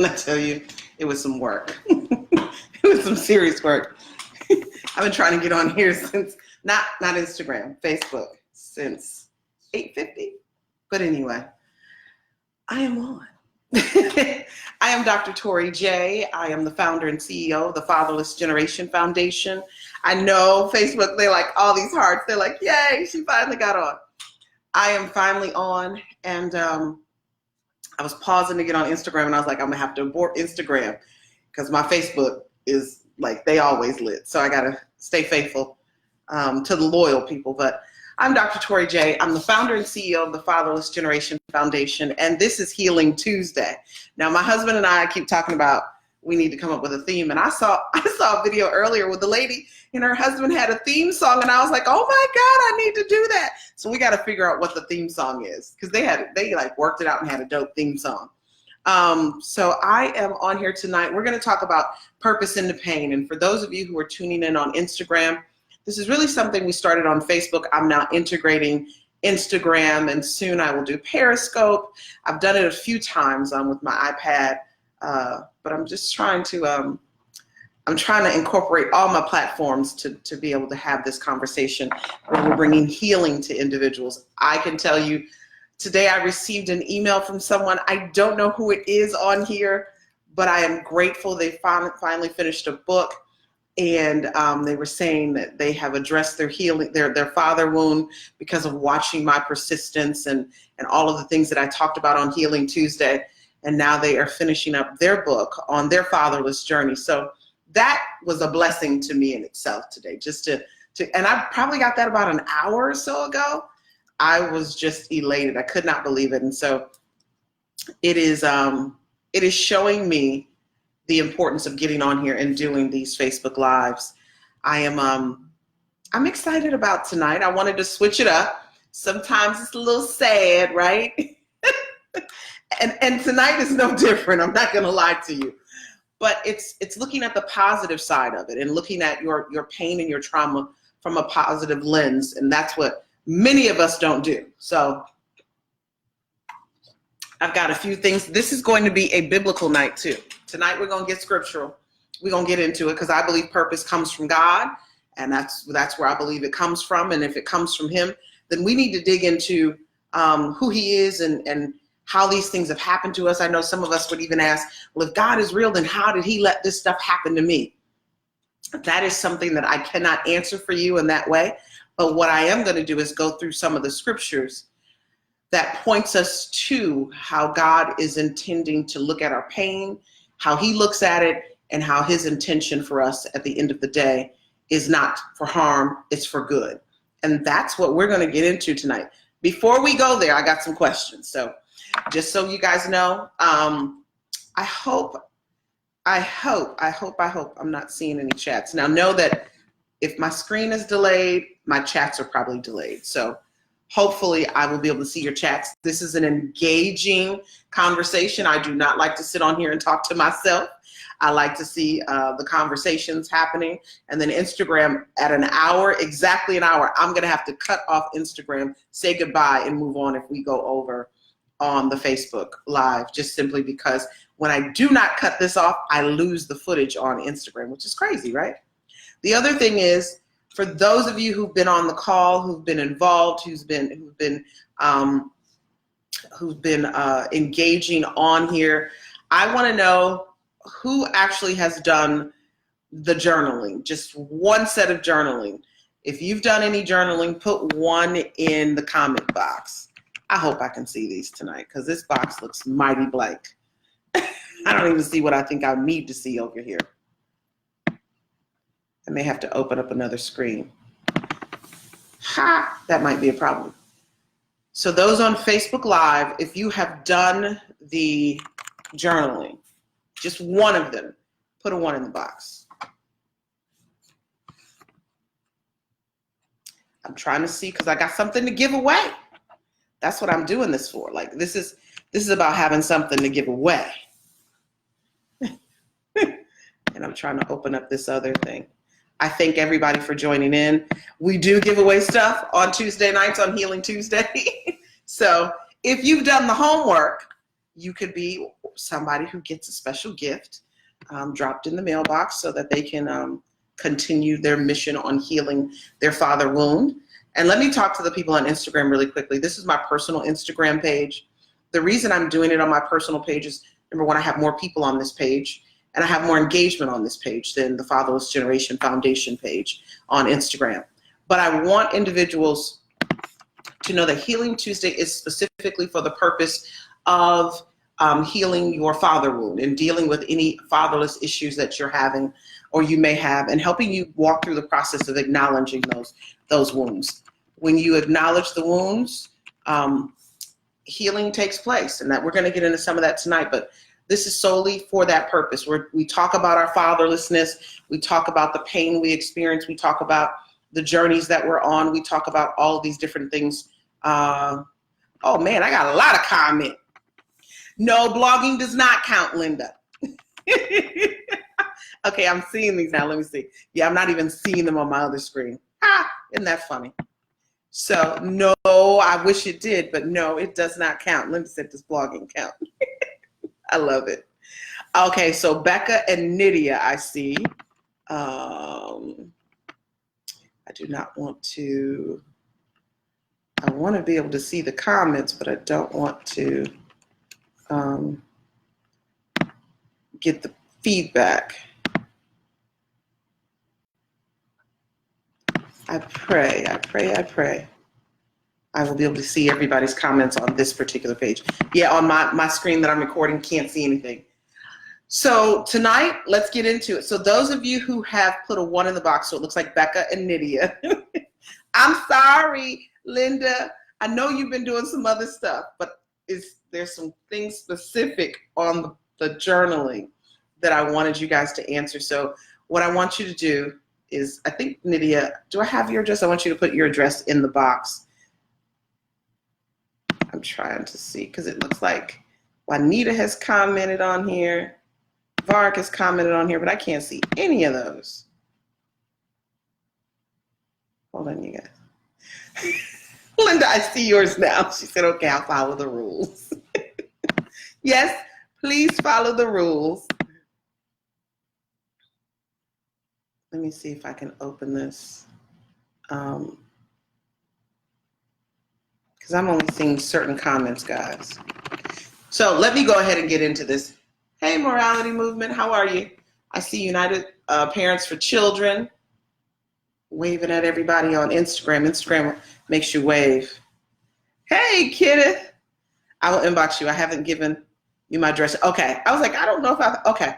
I tell you, it was some work. It was some serious work. I've been trying to get on here since, not Instagram, Facebook, since 8:50. But anyway, I am on. I am Dr. Tori J. I am the founder and CEO of the Fatherless Generation Foundation. I know Facebook, they like all these hearts. They're like, yay, she finally got on. I am finally on, and I was pausing to get on Instagram, and I was like, I'm gonna have to abort Instagram because my Facebook is like, they always lit. So I gotta stay faithful to the loyal people. But I'm Dr. Tori J. I'm the founder and CEO of the Fatherless Generation Foundation, and this is Healing Tuesday. Now, my husband and I keep talking about we need to come up with a theme, and I saw a video earlier with the lady and her husband had a theme song, and I was like, oh my God, I need to do that. So we got to figure out what the theme song is, because they like worked it out and had a dope theme song. So I am on here tonight. We're going to talk about purpose into pain, and for those of you who are tuning in on Instagram, this is really something we started on Facebook. I'm now integrating Instagram, and soon I will do Periscope. I've done it a few times with my iPad, but I'm just trying to incorporate all my platforms to be able to have this conversation where we're bringing healing to individuals. I can tell you, today I received an email from someone. I don't know who it is on here, but I am grateful. They finally finished a book. And they were saying that they have addressed their healing, their father wound, because of watching my persistence and all of the things that I talked about on Healing Tuesday. And now they are finishing up their book on their fatherless journey. So that was a blessing to me in itself today, just to and I probably got that about an hour or so ago. I was just elated. I could not believe it. And so it is showing me the importance of getting on here and doing these Facebook Lives. I'm excited about tonight. I wanted to switch it up. Sometimes it's a little sad, right? and tonight is no different. I'm not gonna lie to you. But it's looking at the positive side of it and looking at your pain and your trauma from a positive lens. And that's what many of us don't do. So I've got a few things. This is going to be a biblical night too. Tonight we're going to get scriptural. We're going to get into it because I believe purpose comes from God, and that's where I believe it comes from. And if it comes from Him, then we need to dig into who He is and how these things have happened to us. I know some of us would even ask, well, if God is real, then how did He let this stuff happen to me? That is something that I cannot answer for you in that way. But what I am going to do is go through some of the scriptures that points us to how God is intending to look at our pain, how He looks at it, and how His intention for us at the end of the day is not for harm, it's for good. And that's what we're going to get into tonight. Before we go there, I got some questions. So just so you guys know, I hope I'm not seeing any chats. Now know that if my screen is delayed, my chats are probably delayed. So hopefully I will be able to see your chats. This is an engaging conversation. I do not like to sit on here and talk to myself. I like to see the conversations happening. And then Instagram at an hour, exactly an hour, I'm gonna have to cut off Instagram, say goodbye, and move on if we go over on the Facebook Live, just simply because when I do not cut this off, I lose the footage on Instagram, which is crazy, right? The other thing is, for those of you who've been on the call, who've been involved, who've been engaging on here, I want to know who actually has done the journaling, just one set of journaling. If you've done any journaling, put one in the comment box. I hope I can see these tonight because this box looks mighty blank. I don't even see what I think I need to see over here. I may have to open up another screen. Ha! That might be a problem. So those on Facebook Live, if you have done the journaling, just one of them, put a 1 in the box. I'm trying to see because I got something to give away. That's what I'm doing this for. Like this is about having something to give away. And I'm trying to open up this other thing. I thank everybody for joining in. We do give away stuff on Tuesday nights on Healing Tuesday. So if you've done the homework, you could be somebody who gets a special gift dropped in the mailbox so that they can continue their mission on healing their father wound. And let me talk to the people on Instagram really quickly. This is my personal Instagram page. The reason I'm doing it on my personal page is, number one, I have more people on this page, and I have more engagement on this page than the Fatherless Generation Foundation page on Instagram. But I want individuals to know that Healing Tuesday is specifically for the purpose of healing your father wound and dealing with any fatherless issues that you're having or you may have, and helping you walk through the process of acknowledging those wounds. When you acknowledge the wounds, healing takes place, and that we're going to get into some of that tonight, but this is solely for that purpose. We talk about our fatherlessness, we talk about the pain we experience, we talk about the journeys that we're on, we talk about all these different things. Oh man, I got a lot of comment. No, blogging does not count, Linda. Okay, I'm seeing these now. Let me see. Yeah, I'm not even seeing them on my other screen. Isn't that funny? So, no, I wish it did, but no, it does not count. Linda said, does blogging count? I love it. Okay, so Becca and Nydia, I see. I do not want to. I want to be able to see the comments, but I don't want to get the feedback. I pray. I will be able to see everybody's comments on this particular page. Yeah, on my screen that I'm recording, can't see anything. So tonight, let's get into it. So those of you who have put a 1 in the box, so it looks like Becca and Nydia. I'm sorry, Linda. I know you've been doing some other stuff, but there's some things specific on the journaling that I wanted you guys to answer. So what I want you to do is, I think, Nydia, do I have your address? I want you to put your address in the box. I'm trying to see, because it looks like Juanita has commented on here. Vark has commented on here, but I can't see any of those. Hold on, you guys. Linda, I see yours now. She said, okay, I'll follow the rules. Yes, please follow the rules. Let me see if I can open this. Because I'm only seeing certain comments, guys. So let me go ahead and get into this. Hey, Morality Movement, how are you? I see United Parents for Children waving at everybody on Instagram. Instagram makes you wave. Hey, Kenneth. I will inbox you. I haven't given you my address. Okay. I was like, I don't know if okay.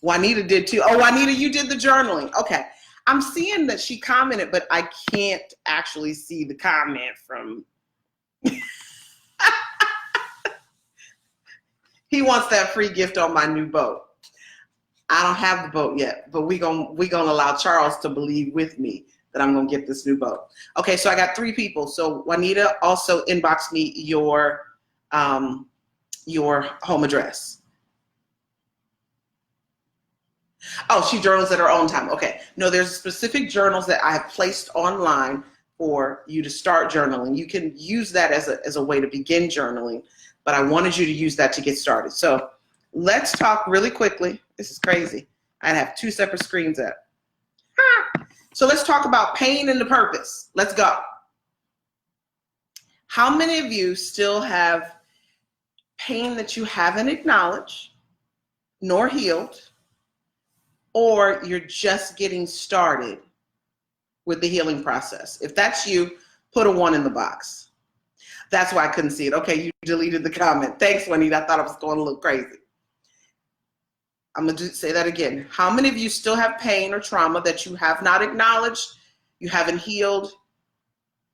Juanita did too. Oh, Juanita, you did the journaling. Okay. I'm seeing that she commented, but I can't actually see the comment from. He wants that free gift on my new boat. I don't have the boat yet, but we gonna allow Charles to believe with me that I'm gonna get this new boat. Okay, so I got 3 people. So Juanita, also inbox me your home address. Oh, she journals at her own time. Okay. No, there's specific journals that I have placed online for you to start journaling. You can use that as a way to begin journaling, but I wanted you to use that to get started. So let's talk really quickly. This is crazy. I'd have 2 separate screens up. So let's talk about pain and the purpose. Let's go. How many of you still have pain that you haven't acknowledged nor healed, or you're just getting started with the healing process? If that's you, put a 1 in the box. That's why I couldn't see it. Okay, you deleted the comment. Thanks, Juanita. I thought I was going a little crazy. I'm going to say that again. How many of you still have pain or trauma that you have not acknowledged, you haven't healed,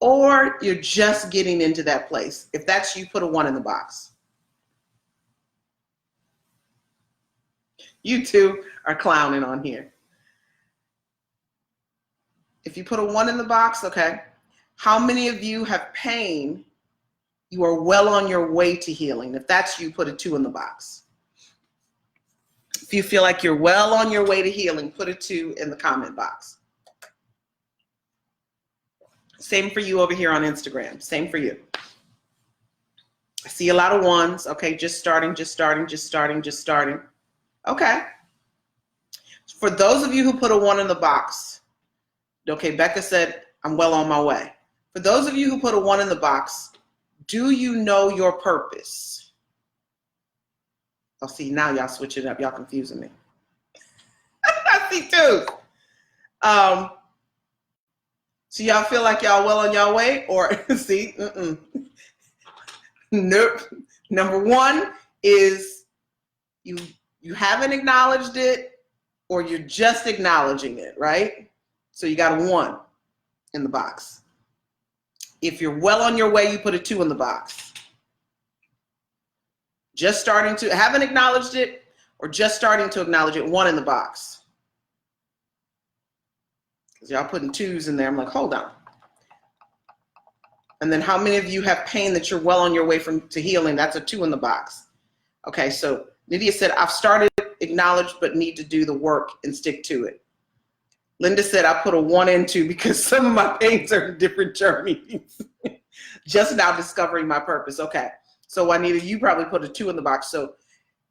or you're just getting into that place? If that's you, put a 1 in the box. You two are clowning on here. If you put a 1 in the box, okay. How many of you have pain? You are well on your way to healing. If that's you, put a 2 in the box. If you feel like you're well on your way to healing, put a 2 in the comment box. Same for you over here on Instagram. Same for you. I see a lot of ones. Okay, just starting, just starting, just starting, just starting. Okay. For those of you who put a 1 in the box, okay, Becca said, I'm well on my way. For those of you who put a 1 in the box, do you know your purpose? Oh, see, now y'all switching up. Y'all confusing me. I see 2. So y'all feel like y'all well on y'all way? Or see, nope. Number 1 is you haven't acknowledged it, or you're just acknowledging it, right? So you got a 1 in the box. If you're well on your way, you put a 2 in the box. Just starting to, haven't acknowledged it, or just starting to acknowledge it, 1 in the box. Because y'all putting 2s in there. I'm like, hold on. And then how many of you have pain that you're well on your way to healing? That's a 2 in the box. Okay, so Nydia said, I've started, acknowledged, but need to do the work and stick to it. Linda said, I put a 1 in 2 because some of my pains are in different journeys. Just now discovering my purpose. Okay, so Juanita, you probably put a 2 in the box. So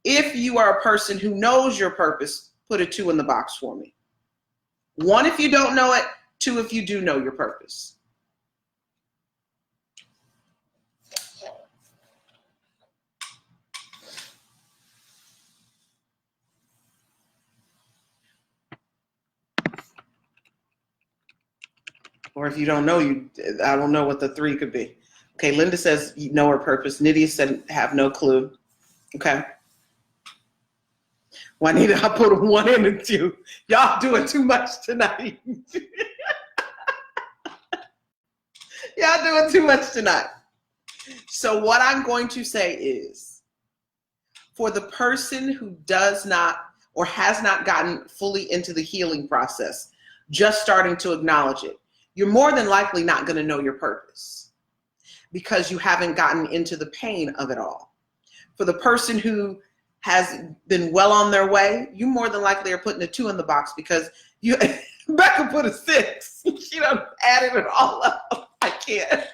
if you are a person who knows your purpose, put a 2 in the box for me. 1 if you don't know it, 2 if you do know your purpose. Or if you don't know, I don't know what the 3 could be. Okay, Linda says you know her purpose. Nydia said have no clue. Okay. Juanita, I put a 1 in and 2. Y'all doing too much tonight. Y'all doing too much tonight. So what I'm going to say is, for the person who does not or has not gotten fully into the healing process, just starting to acknowledge it, you're more than likely not going to know your purpose because you haven't gotten into the pain of it all. For the person who has been well on their way, you more than likely are putting a 2 in the box because you, Becca put a 6. She done added it all up. I can't.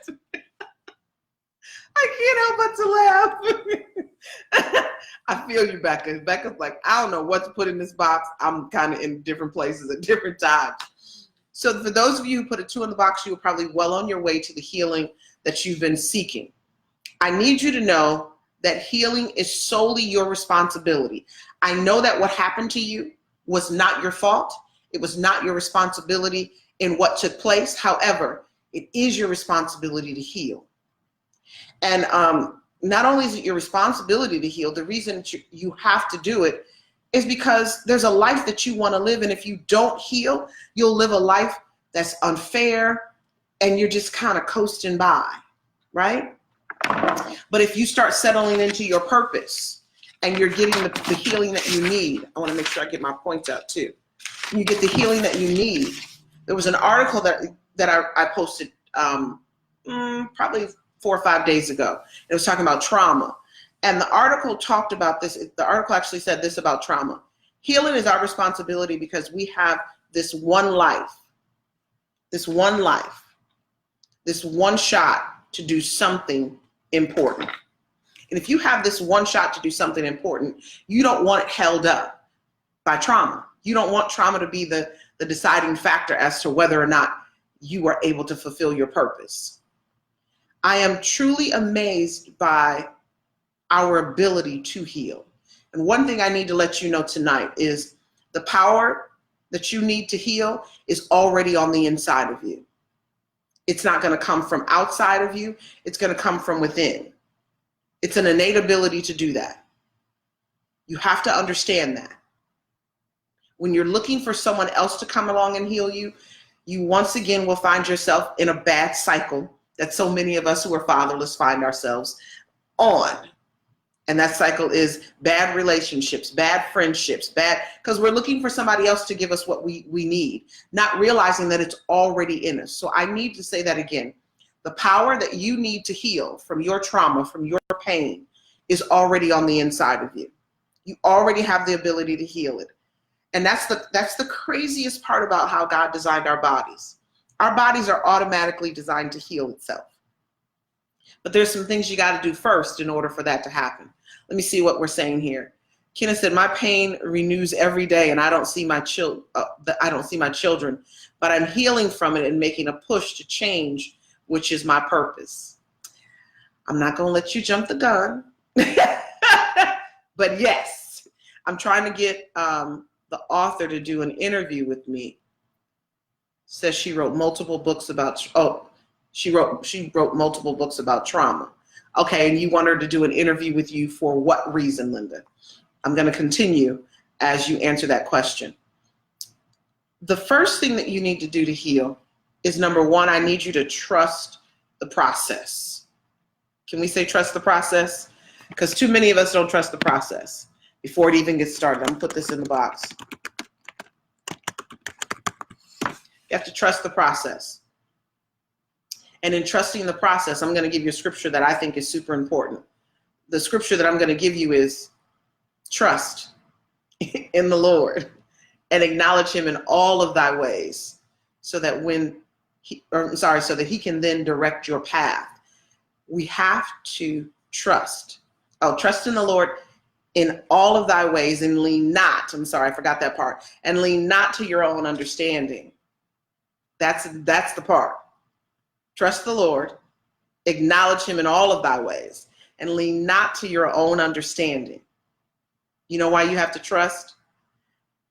I can't help but to laugh. I feel you, Becca. Becca's like, I don't know what to put in this box. I'm kind of in different places at different times. So for those of you who put a 2 in the box, you were probably well on your way to the healing that you've been seeking. I need you to know that healing is solely your responsibility. I know that what happened to you was not your fault. It was not your responsibility in what took place. However, it is your responsibility to heal. And not only is it your responsibility to heal, the reason you have to do it is because there's a life that you want to live. And if you don't heal, you'll live a life that's unfair and you're just kind of coasting by, right? But if you start settling into your purpose and you're getting the healing that you need, I want to make sure I get my points out too. You get the healing that you need. There was an article that I posted probably 4 or 5 days ago. It was talking about trauma. And the article talked about this. The article actually said this about trauma. Healing is our responsibility because we have this one life, this one shot to do something important. And if you have this one shot to do something important, you don't want it held up by trauma. You don't want trauma to be the deciding factor as to whether or not you are able to fulfill your purpose. I am truly amazed by our ability to heal. And one thing I need to let you know tonight is the power that you need to heal is already on the inside of you. It's not going to come from outside of you. It's going to come from within. It's an innate ability to do that. You have to understand that. When you're looking for someone else to come along and heal you, you once again will find yourself in a bad cycle that so many of us who are fatherless find ourselves on. And that cycle is bad relationships, bad friendships, because we're looking for somebody else to give us what we need, not realizing that it's already in us. So I need to say that again. The power that you need to heal from your trauma, from your pain, is already on the inside of you. You already have the ability to heal it. And that's the craziest part about how God designed our bodies. Our bodies are automatically designed to heal itself. But there's some things you got to do first in order for that to happen. Let me see what we're saying here. Kenneth said, my pain renews every day and I don't see my children, but I'm healing from it and making a push to change, which is my purpose. I'm not going to let you jump the gun. But yes, I'm trying to get the author to do an interview with me. Says she wrote multiple books about, she wrote multiple books about trauma. Okay, and you want her to do an interview with you for what reason, Linda? I'm going to continue as you answer that question. The first thing that you need to do to heal is, number one, I need you to trust the process. Can we say trust the process? Because too many of us don't trust the process before it even gets started. I'm going to put this in the box. You have to trust the process. And in trusting the process, I'm going to give you a scripture that I think is super important. The scripture that I'm going to give you is trust in the Lord and acknowledge him in all of thy ways so that so that he can then direct your path. We have to trust. Trust in the Lord in all of thy ways and lean not. I'm sorry, I forgot that part. And lean not to your own understanding. That's the part. Trust the Lord, acknowledge him in all of thy ways, and lean not to your own understanding. You know why you have to trust?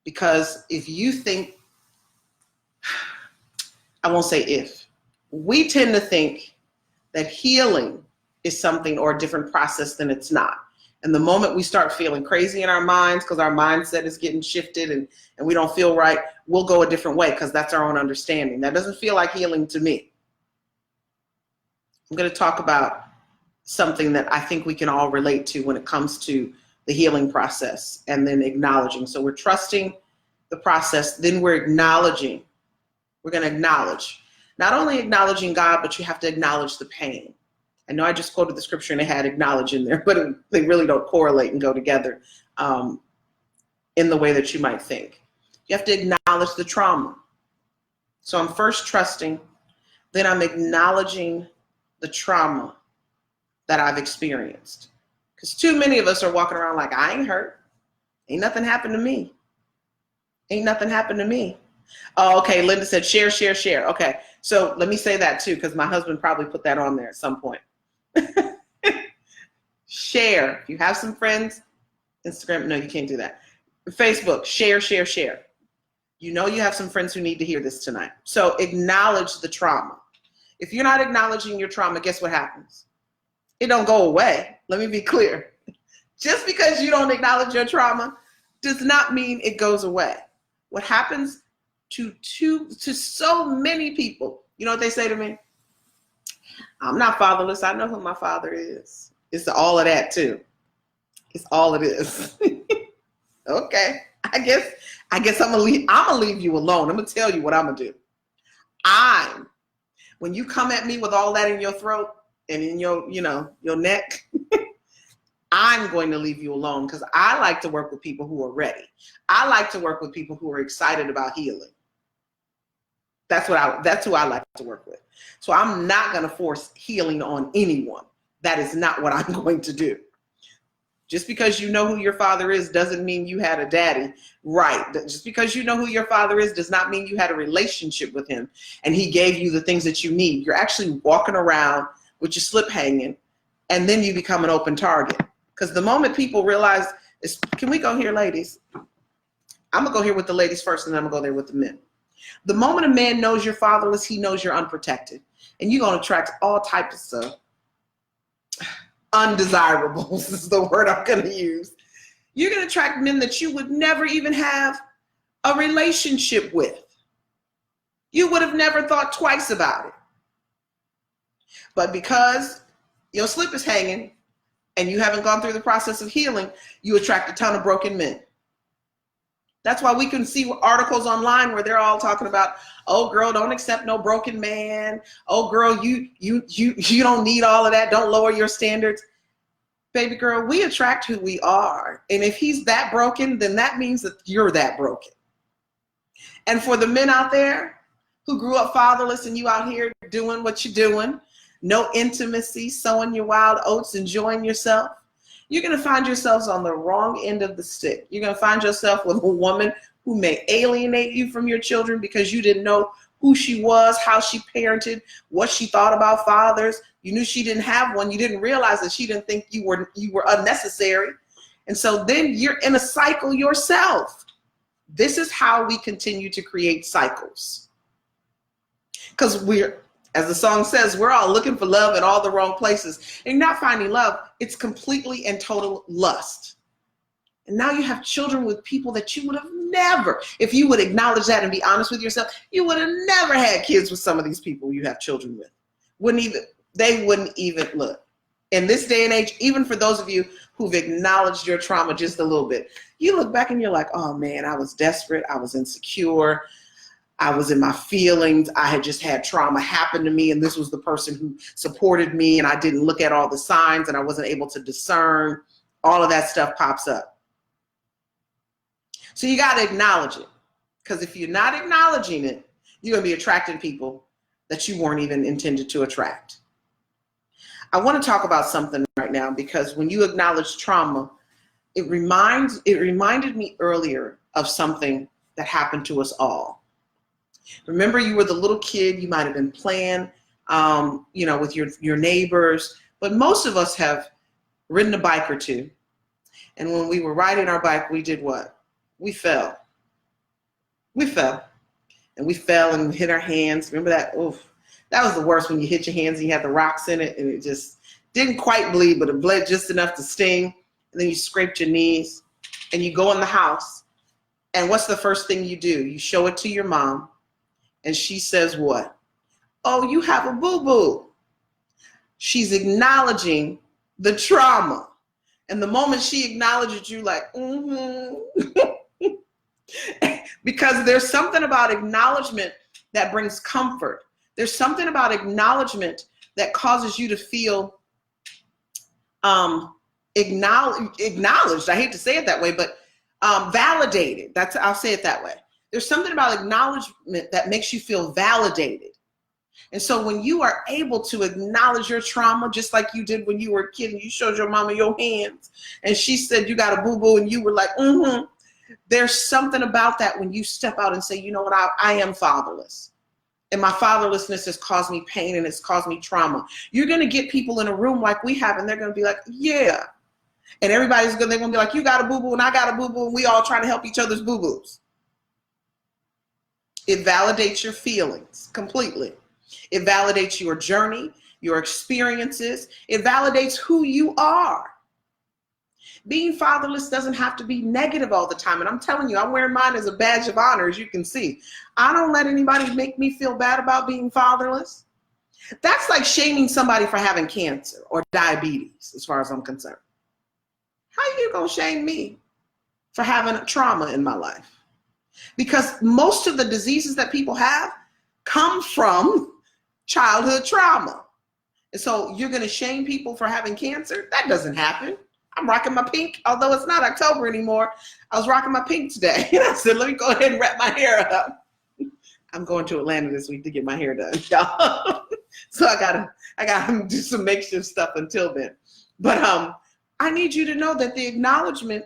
Because if you think, I won't say if, we tend to think that healing is something or a different process than it's not. And the moment we start feeling crazy in our minds because our mindset is getting shifted and we don't feel right, we'll go a different way because that's our own understanding. That doesn't feel like healing to me. I'm going to talk about something that I think we can all relate to when it comes to the healing process and then acknowledging. So we're trusting the process, then we're acknowledging. We're going to acknowledge. Not only acknowledging God, but you have to acknowledge the pain. I know I just quoted the scripture and it had acknowledge in there, but they really don't correlate and go together in the way that you might think. You have to acknowledge the trauma. So I'm first trusting, then I'm acknowledging the trauma that I've experienced. Because too many of us are walking around like, I ain't hurt. Ain't nothing happened to me. Ain't nothing happened to me. Oh, okay, Linda said share, share, share. Okay, so let me say that too, because my husband probably put that on there at some point. Share. If you have some friends, Instagram, no, you can't do that. Facebook, share, share, share. You know you have some friends who need to hear this tonight. So acknowledge the trauma. If you're not acknowledging your trauma, guess what happens? It don't go away. Let me be clear. Just because you don't acknowledge your trauma does not mean it goes away. What happens to so many people, you know what they say to me? I'm not fatherless. I know who my father is. It's all of that too. It's all it is. Okay. I guess I'm gonna leave you alone. I'm gonna tell you what I'm gonna do. When you come at me with all that in your throat and in your neck, I'm going to leave you alone because I like to work with people who are ready. I like to work with people who are excited about healing. That's who I like to work with. So I'm not going to force healing on anyone. That is not what I'm going to do. Just because you know who your father is doesn't mean you had a daddy, right? Just because you know who your father is does not mean you had a relationship with him and he gave you the things that you need. You're actually walking around with your slip hanging and then you become an open target. Because the moment people realize, can we go here, ladies? I'm going to go here with the ladies first and then I'm going to go there with the men. The moment a man knows you're fatherless, he knows you're unprotected. And you're going to attract all types of undesirables is the word I'm going to use. You're going to attract men that you would never even have a relationship with. You would have never thought twice about it. But because your slip is hanging and you haven't gone through the process of healing, you attract a ton of broken men. That's why we can see articles online where they're all talking about, oh girl, don't accept no broken man. Oh girl, you don't need all of that. Don't lower your standards. Baby girl, we attract who we are. And if he's that broken, then that means that you're that broken. And for the men out there who grew up fatherless and you out here doing what you're doing, no intimacy, sowing your wild oats, enjoying yourself, you're going to find yourselves on the wrong end of the stick. You're going to find yourself with a woman who may alienate you from your children because you didn't know who she was, how she parented, what she thought about fathers. You knew she didn't have one. You didn't realize that she didn't think you were unnecessary. And so then you're in a cycle yourself. This is how we continue to create cycles. Because we're, as the song says, we're all looking for love in all the wrong places. And you're not finding love. It's completely and total lust. And now you have children with people that you would have never, if you would acknowledge that and be honest with yourself, you would have never had kids with some of these people you have children with. They wouldn't even look. In this day and age, even for those of you who've acknowledged your trauma just a little bit, you look back and you're like, oh man, I was desperate. I was insecure. I was in my feelings. I had just had trauma happen to me, and this was the person who supported me, and I didn't look at all the signs, and I wasn't able to discern. All of that stuff pops up. So you got to acknowledge it, because if you're not acknowledging it, you're going to be attracting people that you weren't even intended to attract. I want to talk about something right now, because when you acknowledge trauma, it reminded me earlier of something that happened to us all. Remember, you were the little kid, you might have been playing, with your neighbors, but most of us have ridden a bike or two. And when we were riding our bike, we did what? We fell. And we fell and hit our hands. Remember that? Oof. That was the worst, when you hit your hands and you had the rocks in it and it just didn't quite bleed, but it bled just enough to sting. And then you scraped your knees and you go in the house. And what's the first thing you do? You show it to your mom, and she says what? Oh, you have a boo-boo. She's acknowledging the trauma. And the moment she acknowledges you, like, because there's something about acknowledgement that brings comfort. There's something about acknowledgement that causes you to feel acknowledged. I hate to say it that way, but validated. I'll say it that way. There's something about acknowledgement that makes you feel validated. And so when you are able to acknowledge your trauma, just like you did when you were a kid and you showed your mama your hands and she said you got a boo-boo and you were like, there's something about that when you step out and say, you know what, I am fatherless. And my fatherlessness has caused me pain and it's caused me trauma. You're going to get people in a room like we have, and they're going to be like, yeah. And they're going to be like, you got a boo-boo and I got a boo-boo, and we all trying to help each other's boo-boos. It validates your feelings completely. It validates your journey, your experiences. It validates who you are. Being fatherless doesn't have to be negative all the time. And I'm telling you, I'm wearing mine as a badge of honor, as you can see. I don't let anybody make me feel bad about being fatherless. That's like shaming somebody for having cancer or diabetes, as far as I'm concerned. How are you going to shame me for having trauma in my life? Because most of the diseases that people have come from childhood trauma. And so you're going to shame people for having cancer? That doesn't happen. I'm rocking my pink, although it's not October anymore. I was rocking my pink today. And I said, let me go ahead and wrap my hair up. I'm going to Atlanta this week to get my hair done, y'all. So I gotta do some makeshift stuff until then. But I need you to know that the acknowledgement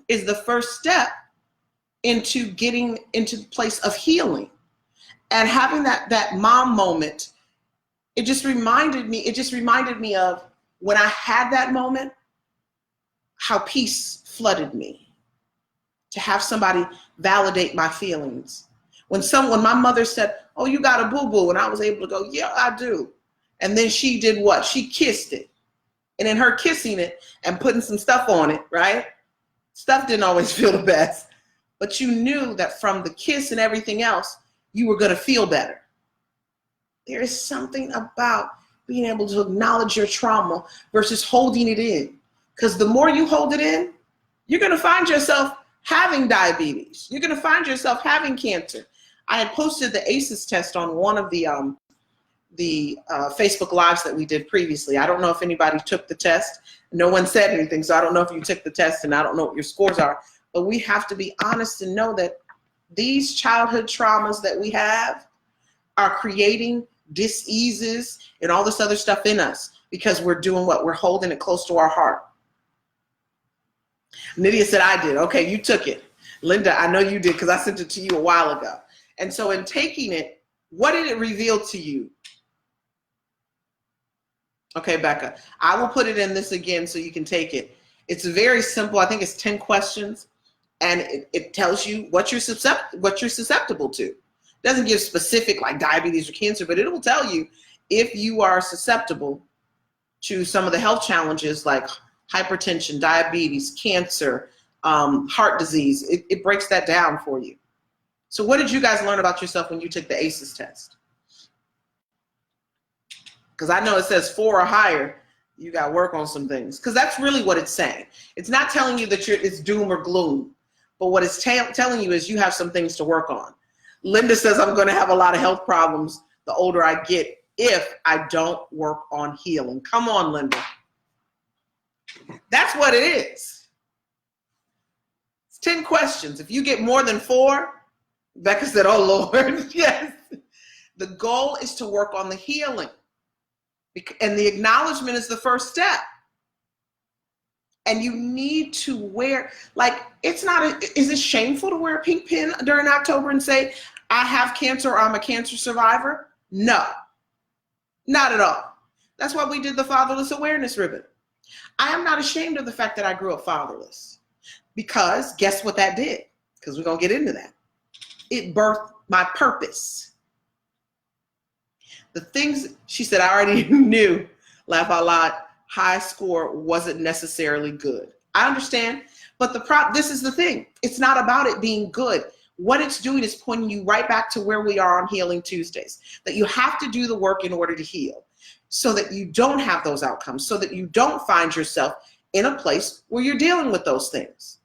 is the first step into getting into the place of healing. And having that mom moment, it just reminded me of when I had that moment, how peace flooded me. To have somebody validate my feelings. When my mother said, oh, you got a boo-boo, and I was able to go, yeah, I do. And then she did what? She kissed it. And in her kissing it and putting some stuff on it, right? Stuff didn't always feel the best. But you knew that from the kiss and everything else, you were going to feel better. There is something about being able to acknowledge your trauma versus holding it in. Because the more you hold it in, you're going to find yourself having diabetes. You're going to find yourself having cancer. I had posted the ACEs test on one of the Facebook Lives that we did previously. I don't know if anybody took the test. No one said anything, so I don't know if you took the test, and I don't know what your scores are. But we have to be honest and know that these childhood traumas that we have are creating diseases, and all this other stuff in us because we're doing what? We're holding it close to our heart. Nydia said, I did. Okay, you took it. Linda, I know you did because I sent it to you a while ago. And so in taking it, what did it reveal to you? Okay, Becca, I will put it in this again so you can take it. It's very simple. I think it's 10 questions, and it tells you what you're susceptible to. It doesn't give specific like diabetes or cancer, but it will tell you if you are susceptible to some of the health challenges like hypertension, diabetes, cancer, heart disease. It breaks that down for you. So what did you guys learn about yourself when you took the ACEs test? Because I know it says 4 or higher. You got to work on some things. Because that's really what it's saying. It's not telling you that it's doom or gloom. But what it's telling you is you have some things to work on. Linda says, I'm going to have a lot of health problems the older I get if I don't work on healing. Come on, Linda. That's what it is. It's 10 questions. If you get more than 4, Becca said, oh, Lord, yes. The goal is to work on the healing. And the acknowledgement is the first step. And you need to wear, like, it's not, is it shameful to wear a pink pin during October and say, I have cancer or I'm a cancer survivor? No, not at all. That's why we did the Fatherless Awareness Ribbon. I am not ashamed of the fact that I grew up fatherless, because guess what that did? Because we're going to get into that. It birthed my purpose. The things, she said, I already knew, laugh out loud, high score wasn't necessarily good. I understand, but this is the thing. It's not about it being good. What it's doing is pointing you right back to where we are on Healing Tuesdays, that you have to do the work in order to heal so that you don't have those outcomes, so that you don't find yourself in a place where you're dealing with those things.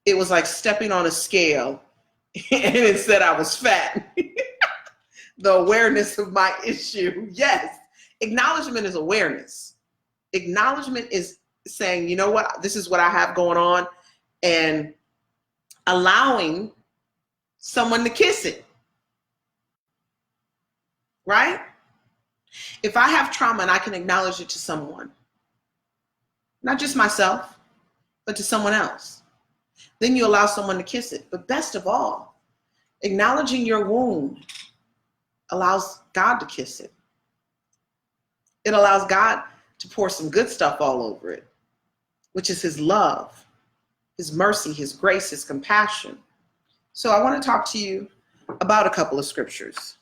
It was like stepping on a scale and it said I was fat. The awareness of my issue. Yes. Acknowledgement is awareness. Acknowledgement is saying, you know what, this is what I have going on, and allowing someone to kiss it. Right? If I have trauma and I can acknowledge it to someone, not just myself, but to someone else, then you allow someone to kiss it. But best of all, acknowledging your wound allows God to kiss it. It allows God to pour some good stuff all over it, which is his love, his mercy, his grace, his compassion. So I want to talk to you about a couple of scriptures.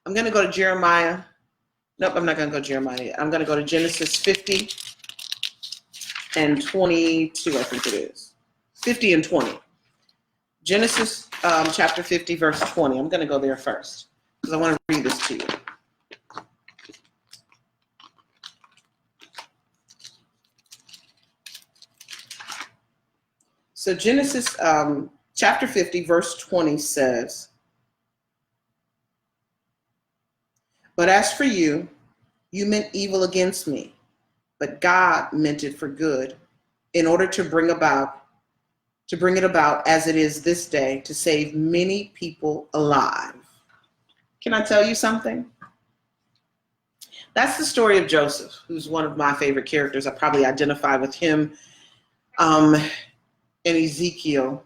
I'm going to go to Jeremiah. Nope, I'm not going to go to Jeremiah yet. I'm going to go to Genesis 50 and 22, I think it is. 50 and 20. Genesis chapter 50, verse 20. I'm going to go there first, because I want to read this to you. So Genesis chapter 50, verse 20 says, "But as for you, you meant evil against me, but God meant it for good, in order to bring it about as it is this day, to save many people alive." Can I tell you something? That's the story of Joseph, who's one of my favorite characters. I probably identify with him and Ezekiel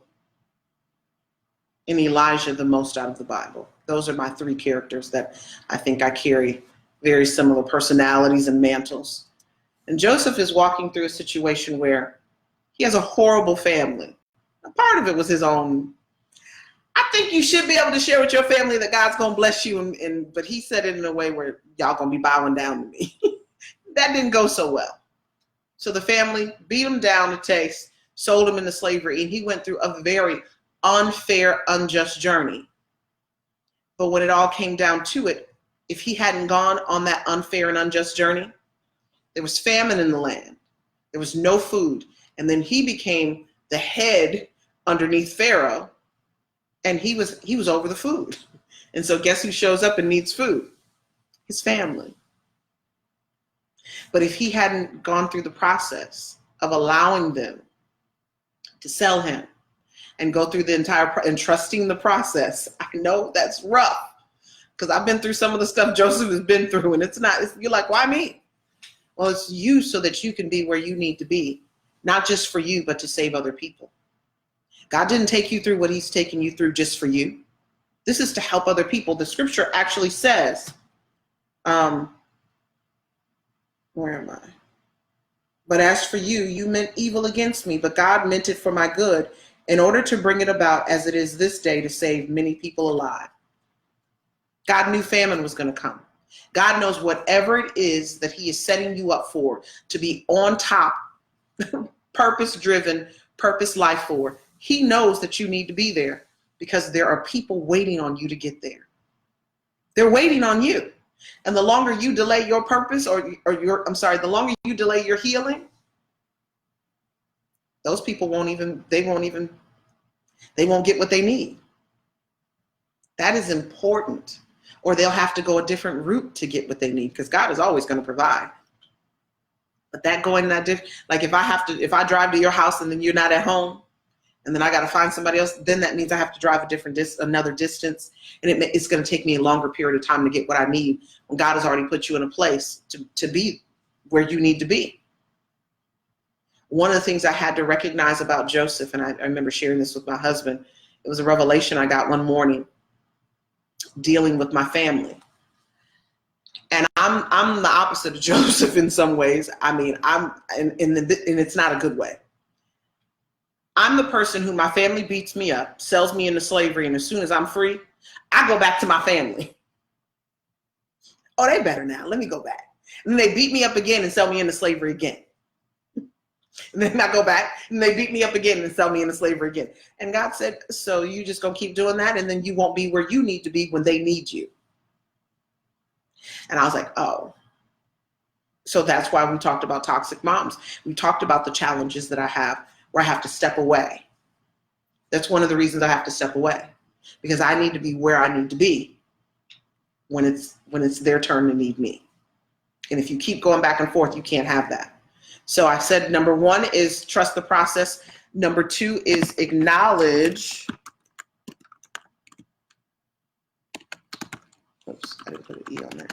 and Elijah the most out of the Bible. Those are my 3 characters that I think I carry very similar personalities and mantles. And Joseph is walking through a situation where he has a horrible family. A part of it was his own. I think you should be able to share with your family that God's going to bless you, but he said it in a way where y'all going to be bowing down to me. That didn't go so well. So the family beat him down to taste, sold him into slavery, and he went through a very unfair, unjust journey. But when it all came down to it, if he hadn't gone on that unfair and unjust journey, there was famine in the land. There was no food. And then he became the head underneath Pharaoh, and he was over the food. And so guess who shows up and needs food? His family. But if he hadn't gone through the process of allowing them to sell him and go through the entire and trusting the process, I know that's rough, because I've been through some of the stuff Joseph has been through, and you're like, why me? Well, it's you so that you can be where you need to be, not just for you, but to save other people. God didn't take you through what he's taken you through just for you. This is to help other people. The scripture actually says, where am I? But as for you, you meant evil against me, but God meant it for my good, in order to bring it about as it is this day to save many people alive. God knew famine was going to come. God knows whatever it is that he is setting you up for, to be on top, purpose-driven, purpose life for. He knows that you need to be there because there are people waiting on you to get there. They're waiting on you. And the longer you delay your purpose the longer you delay your healing, those people won't get what they need. That is important. Or they'll have to go a different route to get what they need, because God is always going to provide. But that going that like if I drive to your house and then you're not at home, and then I got to find somebody else, then that means I have to drive another distance, and it's going to take me a longer period of time to get what I need, when God has already put you in a place to be where you need to be. One of the things I had to recognize about Joseph, and I remember sharing this with my husband, it was a revelation I got one morning dealing with my family. And I'm the opposite of Joseph in some ways. I mean, and it's not a good way. I'm the person who my family beats me up, sells me into slavery, and as soon as I'm free, I go back to my family. Oh, they better now. Let me go back. And then they beat me up again and sell me into slavery again. And then I go back and they beat me up again and sell me into slavery again. And God said, so you just gonna keep doing that, and then you won't be where you need to be when they need you. And I was like, oh. So that's why we talked about toxic moms. We talked about the challenges that I have where I have to step away. That's one of the reasons I have to step away, because I need to be where I need to be when it's their turn to need me. And if you keep going back and forth, you can't have that. So I said, number one is trust the process. Number two is acknowledge. Oops, I didn't put an E on there.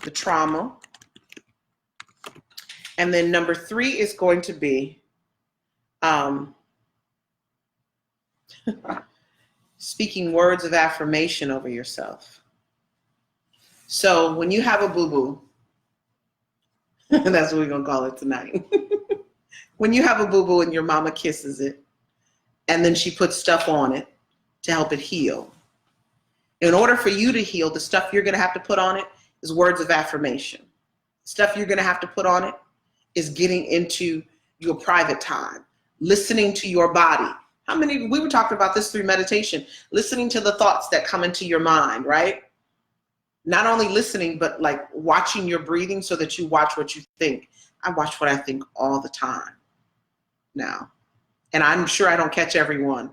The trauma. And then number three is going to be speaking words of affirmation over yourself. So when you have a boo-boo, that's what we're going to call it tonight. When you have a boo-boo and your mama kisses it, and then she puts stuff on it to help it heal. In order for you to heal, the stuff you're going to have to put on it is words of affirmation. Stuff you're going to have to put on it is getting into your private time, listening to your body. We were talking about this through meditation, listening to the thoughts that come into your mind, right? Not only listening, but like watching your breathing so that you watch what you think. I watch what I think all the time now. And I'm sure I don't catch everyone,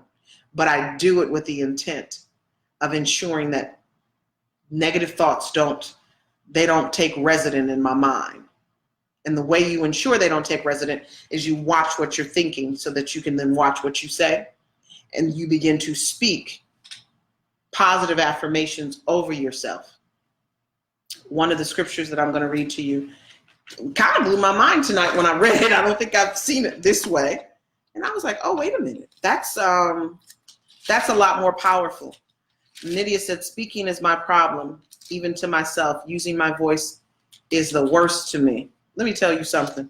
but I do it with the intent of ensuring that negative thoughts don't take resident in my mind. And the way you ensure they don't take resident is you watch what you're thinking so that you can then watch what you say. And you begin to speak positive affirmations over yourself. One of the scriptures that I'm going to read to you kind of blew my mind tonight when I read it. I don't think I've seen it this way. And I was like, oh, wait a minute. That's a lot more powerful. Nydia said, speaking is my problem, even to myself. Using my voice is the worst to me. Let me tell you something.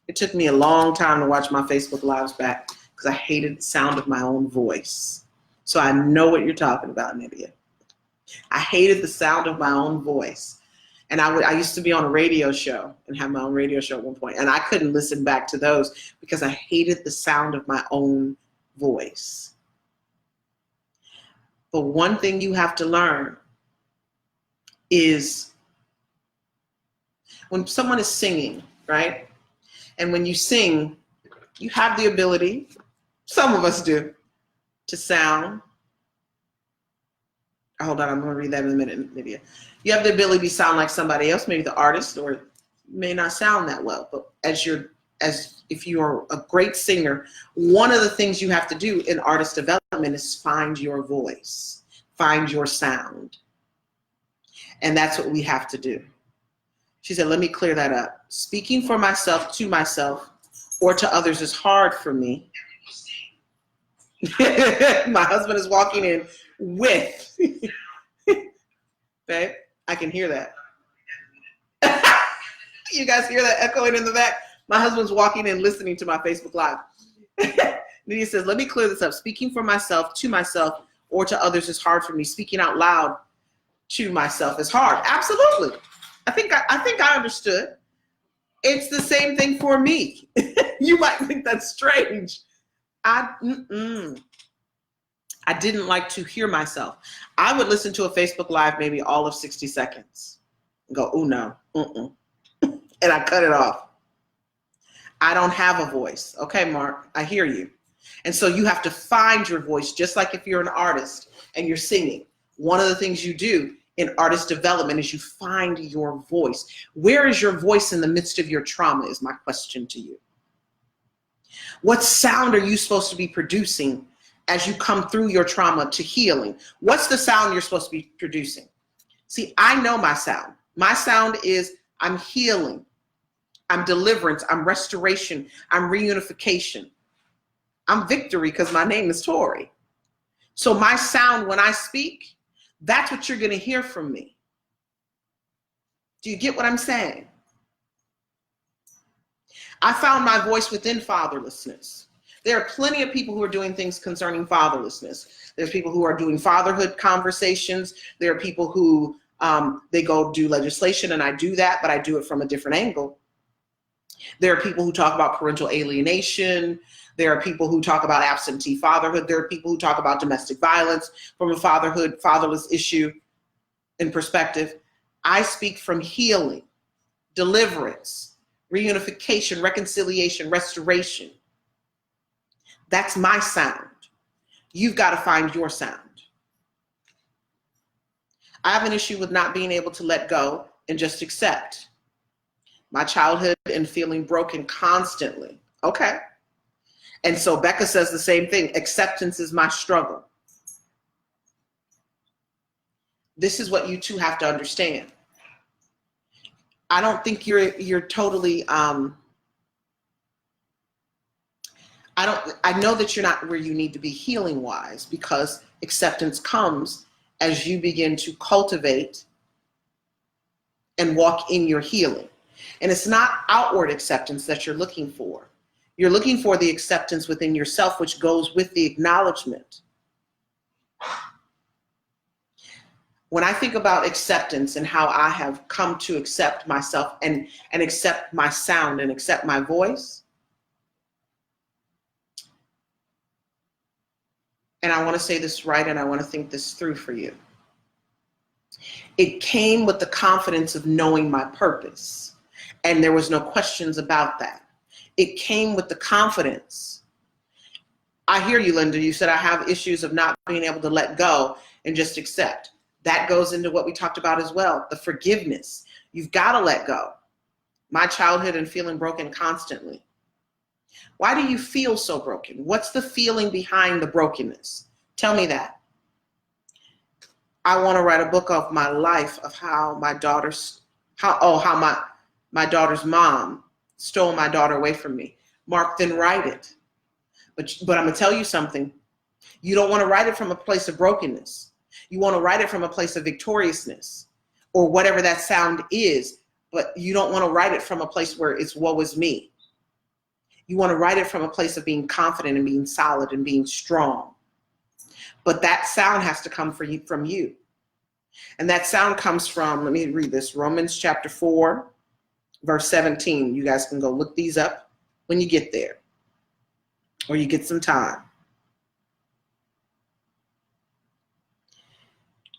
It took me a long time to watch my Facebook Lives back because I hated the sound of my own voice. So I know what you're talking about, Nydia. I hated the sound of my own voice. And I used to be on a radio show and have my own radio show at one point, and I couldn't listen back to those because I hated the sound of my own voice. But one thing you have to learn is when someone is singing, right? And when you sing, you have the ability, some of us do, to sound. Hold on, I'm going to read that in a minute, Nydia. You have the ability to sound like somebody else, maybe the artist, or you may not sound that well. But if you're a great singer, one of the things you have to do in artist development is find your voice, find your sound. And that's what we have to do. She said, let me clear that up. Speaking for myself, to myself, or to others is hard for me. My husband is walking in with. Babe, I can hear that. You guys hear that echoing in the back? My husband's walking in listening to my Facebook Live. Then he says, let me clear this up. Speaking for myself, to myself, or to others is hard for me. Speaking out loud to myself is hard. Absolutely. I think I understood. It's the same thing for me. You might think that's strange. I didn't like to hear myself. I would listen to a Facebook Live maybe all of 60 seconds and go, oh no, and I cut it off. I don't have a voice. Okay, Mark, I hear you. And so you have to find your voice, just like if you're an artist and you're singing. One of the things you do in artist development is you find your voice. Where is your voice in the midst of your trauma is my question to you. What sound are you supposed to be producing as you come through your trauma to healing? What's the sound you're supposed to be producing? See, I know my sound. My sound is I'm healing, I'm deliverance, I'm restoration, I'm reunification. I'm victory because my name is Tori. So my sound when I speak, that's what you're going to hear from me. Do you get what I'm saying? I found my voice within fatherlessness. There are plenty of people who are doing things concerning fatherlessness. There's people who are doing fatherhood conversations. There are people who they go do legislation, and I do that, but I do it from a different angle. There are people who talk about parental alienation. There are people who talk about absentee fatherhood. There are people who talk about domestic violence from a fatherless issue in perspective. I speak from healing, deliverance, reunification, reconciliation, restoration. That's my sound. You've got to find your sound. I have an issue with not being able to let go and just accept my childhood and feeling broken constantly. Okay. And so Becca says the same thing. Acceptance is my struggle. This is what you two have to understand. I don't think you're totally, I know that you're not where you need to be healing wise, because acceptance comes as you begin to cultivate and walk in your healing. And it's not outward acceptance that you're looking for. You're looking for the acceptance within yourself, which goes with the acknowledgement. When I think about acceptance and how I have come to accept myself and accept my sound and accept my voice, and I want to say this right, and I want to think this through for you. It came with the confidence of knowing my purpose, and there was no questions about that. It came with the confidence. I hear you, Linda. You said I have issues of not being able to let go and just accept. That goes into what we talked about as well, the forgiveness. You've got to let go. My childhood and feeling broken constantly. Why do you feel so broken? What's the feeling behind the brokenness? Tell me that. I want to write a book of my life of how my daughter's mom stole my daughter away from me. Mark, then write it. But I'm going to tell you something. You don't want to write it from a place of brokenness. You want to write it from a place of victoriousness or whatever that sound is, but you don't want to write it from a place where it's woe is me. You want to write it from a place of being confident and being solid and being strong. But that sound has to come from you. And that sound comes from, let me read this, Romans chapter 4, verse 17. You guys can go look these up when you get there or you get some time.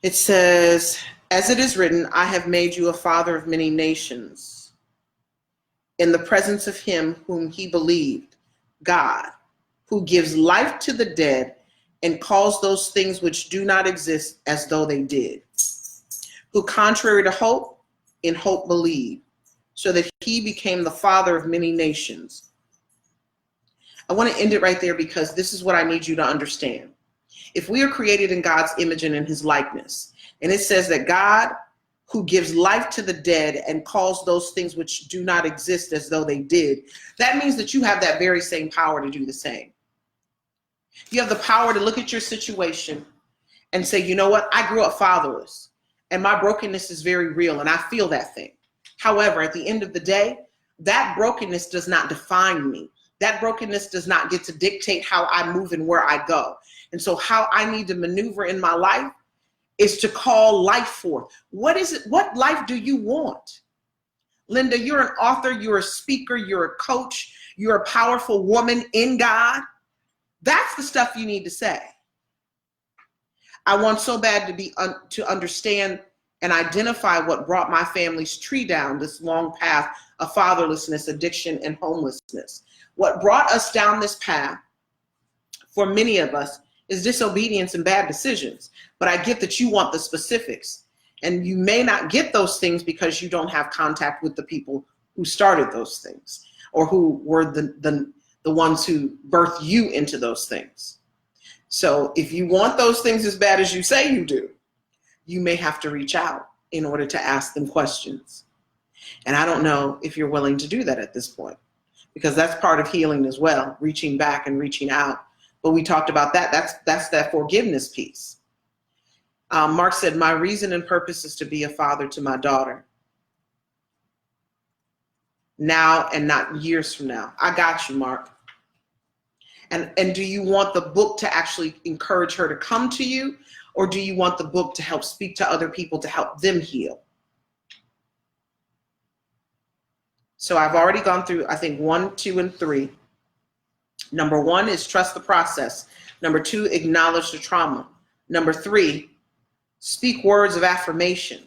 It says, as it is written, I have made you a father of many nations in the presence of him whom he believed, God, who gives life to the dead and calls those things which do not exist as though they did, who contrary to hope, in hope believed, so that he became the father of many nations. I want to end it right there because this is what I need you to understand. If we are created in God's image and in his likeness, and it says that God who gives life to the dead and calls those things which do not exist as though they did, that means that you have that very same power to do the same. You have the power to look at your situation and say, you know what, I grew up fatherless and my brokenness is very real and I feel that thing. However, at the end of the day, that brokenness does not define me. That brokenness does not get to dictate how I move and where I go. And so how I need to maneuver in my life is to call life forth. What is it? What life do you want? Linda, you're an author, you're a speaker, you're a coach, you're a powerful woman in God. That's the stuff you need to say. I want so bad to understand and identify what brought my family's tree down this long path of fatherlessness, addiction, and homelessness. What brought us down this path for many of us is disobedience and bad decisions. But I get that you want the specifics. And you may not get those things because you don't have contact with the people who started those things or who were the ones who birthed you into those things. So if you want those things as bad as you say you do, you may have to reach out in order to ask them questions. And I don't know if you're willing to do that at this point, because that's part of healing as well, reaching back and reaching out. But we talked about that. That's that forgiveness piece. Mark said, my reason and purpose is to be a father to my daughter. Now and not years from now. I got you, Mark. And do you want the book to actually encourage her to come to you? Or do you want the book to help speak to other people to help them heal? So I've already gone through, I think, 1, 2, and 3. Number 1 is trust the process. Number 2, acknowledge the trauma. Number 3, speak words of affirmation,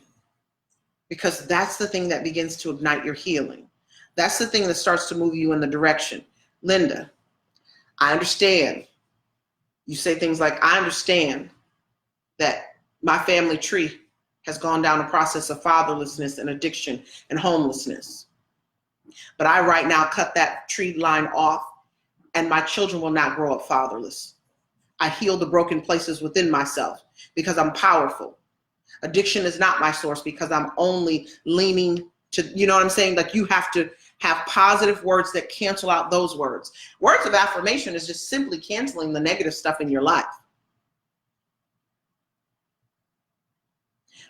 because that's the thing that begins to ignite your healing. That's the thing that starts to move you in the direction. Linda, I understand. You say things like, I understand that my family tree has gone down a process of fatherlessness and addiction and homelessness. But I right now cut that tree line off, and my children will not grow up fatherless. I heal the broken places within myself because I'm powerful. Addiction is not my source because I'm only leaning to, you know what I'm saying? Like, you have to have positive words that cancel out those words. Words of affirmation is just simply canceling the negative stuff in your life.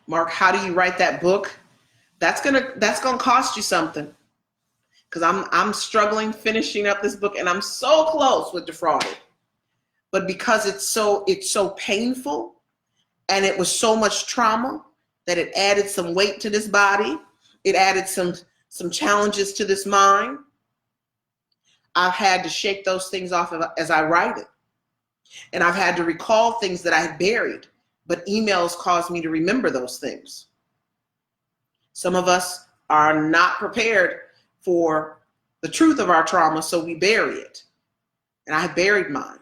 Mark, how do you write that book? That's gonna cost you something. Because I'm struggling finishing up this book, and I'm so close with Defrauded. But because it's so painful, and it was so much trauma that it added some weight to this body, it added some challenges to this mind, I've had to shake those things off as I write it. And I've had to recall things that I had buried, but emails caused me to remember those things. Some of us are not prepared for the truth of our trauma, so we bury it. And I buried mine.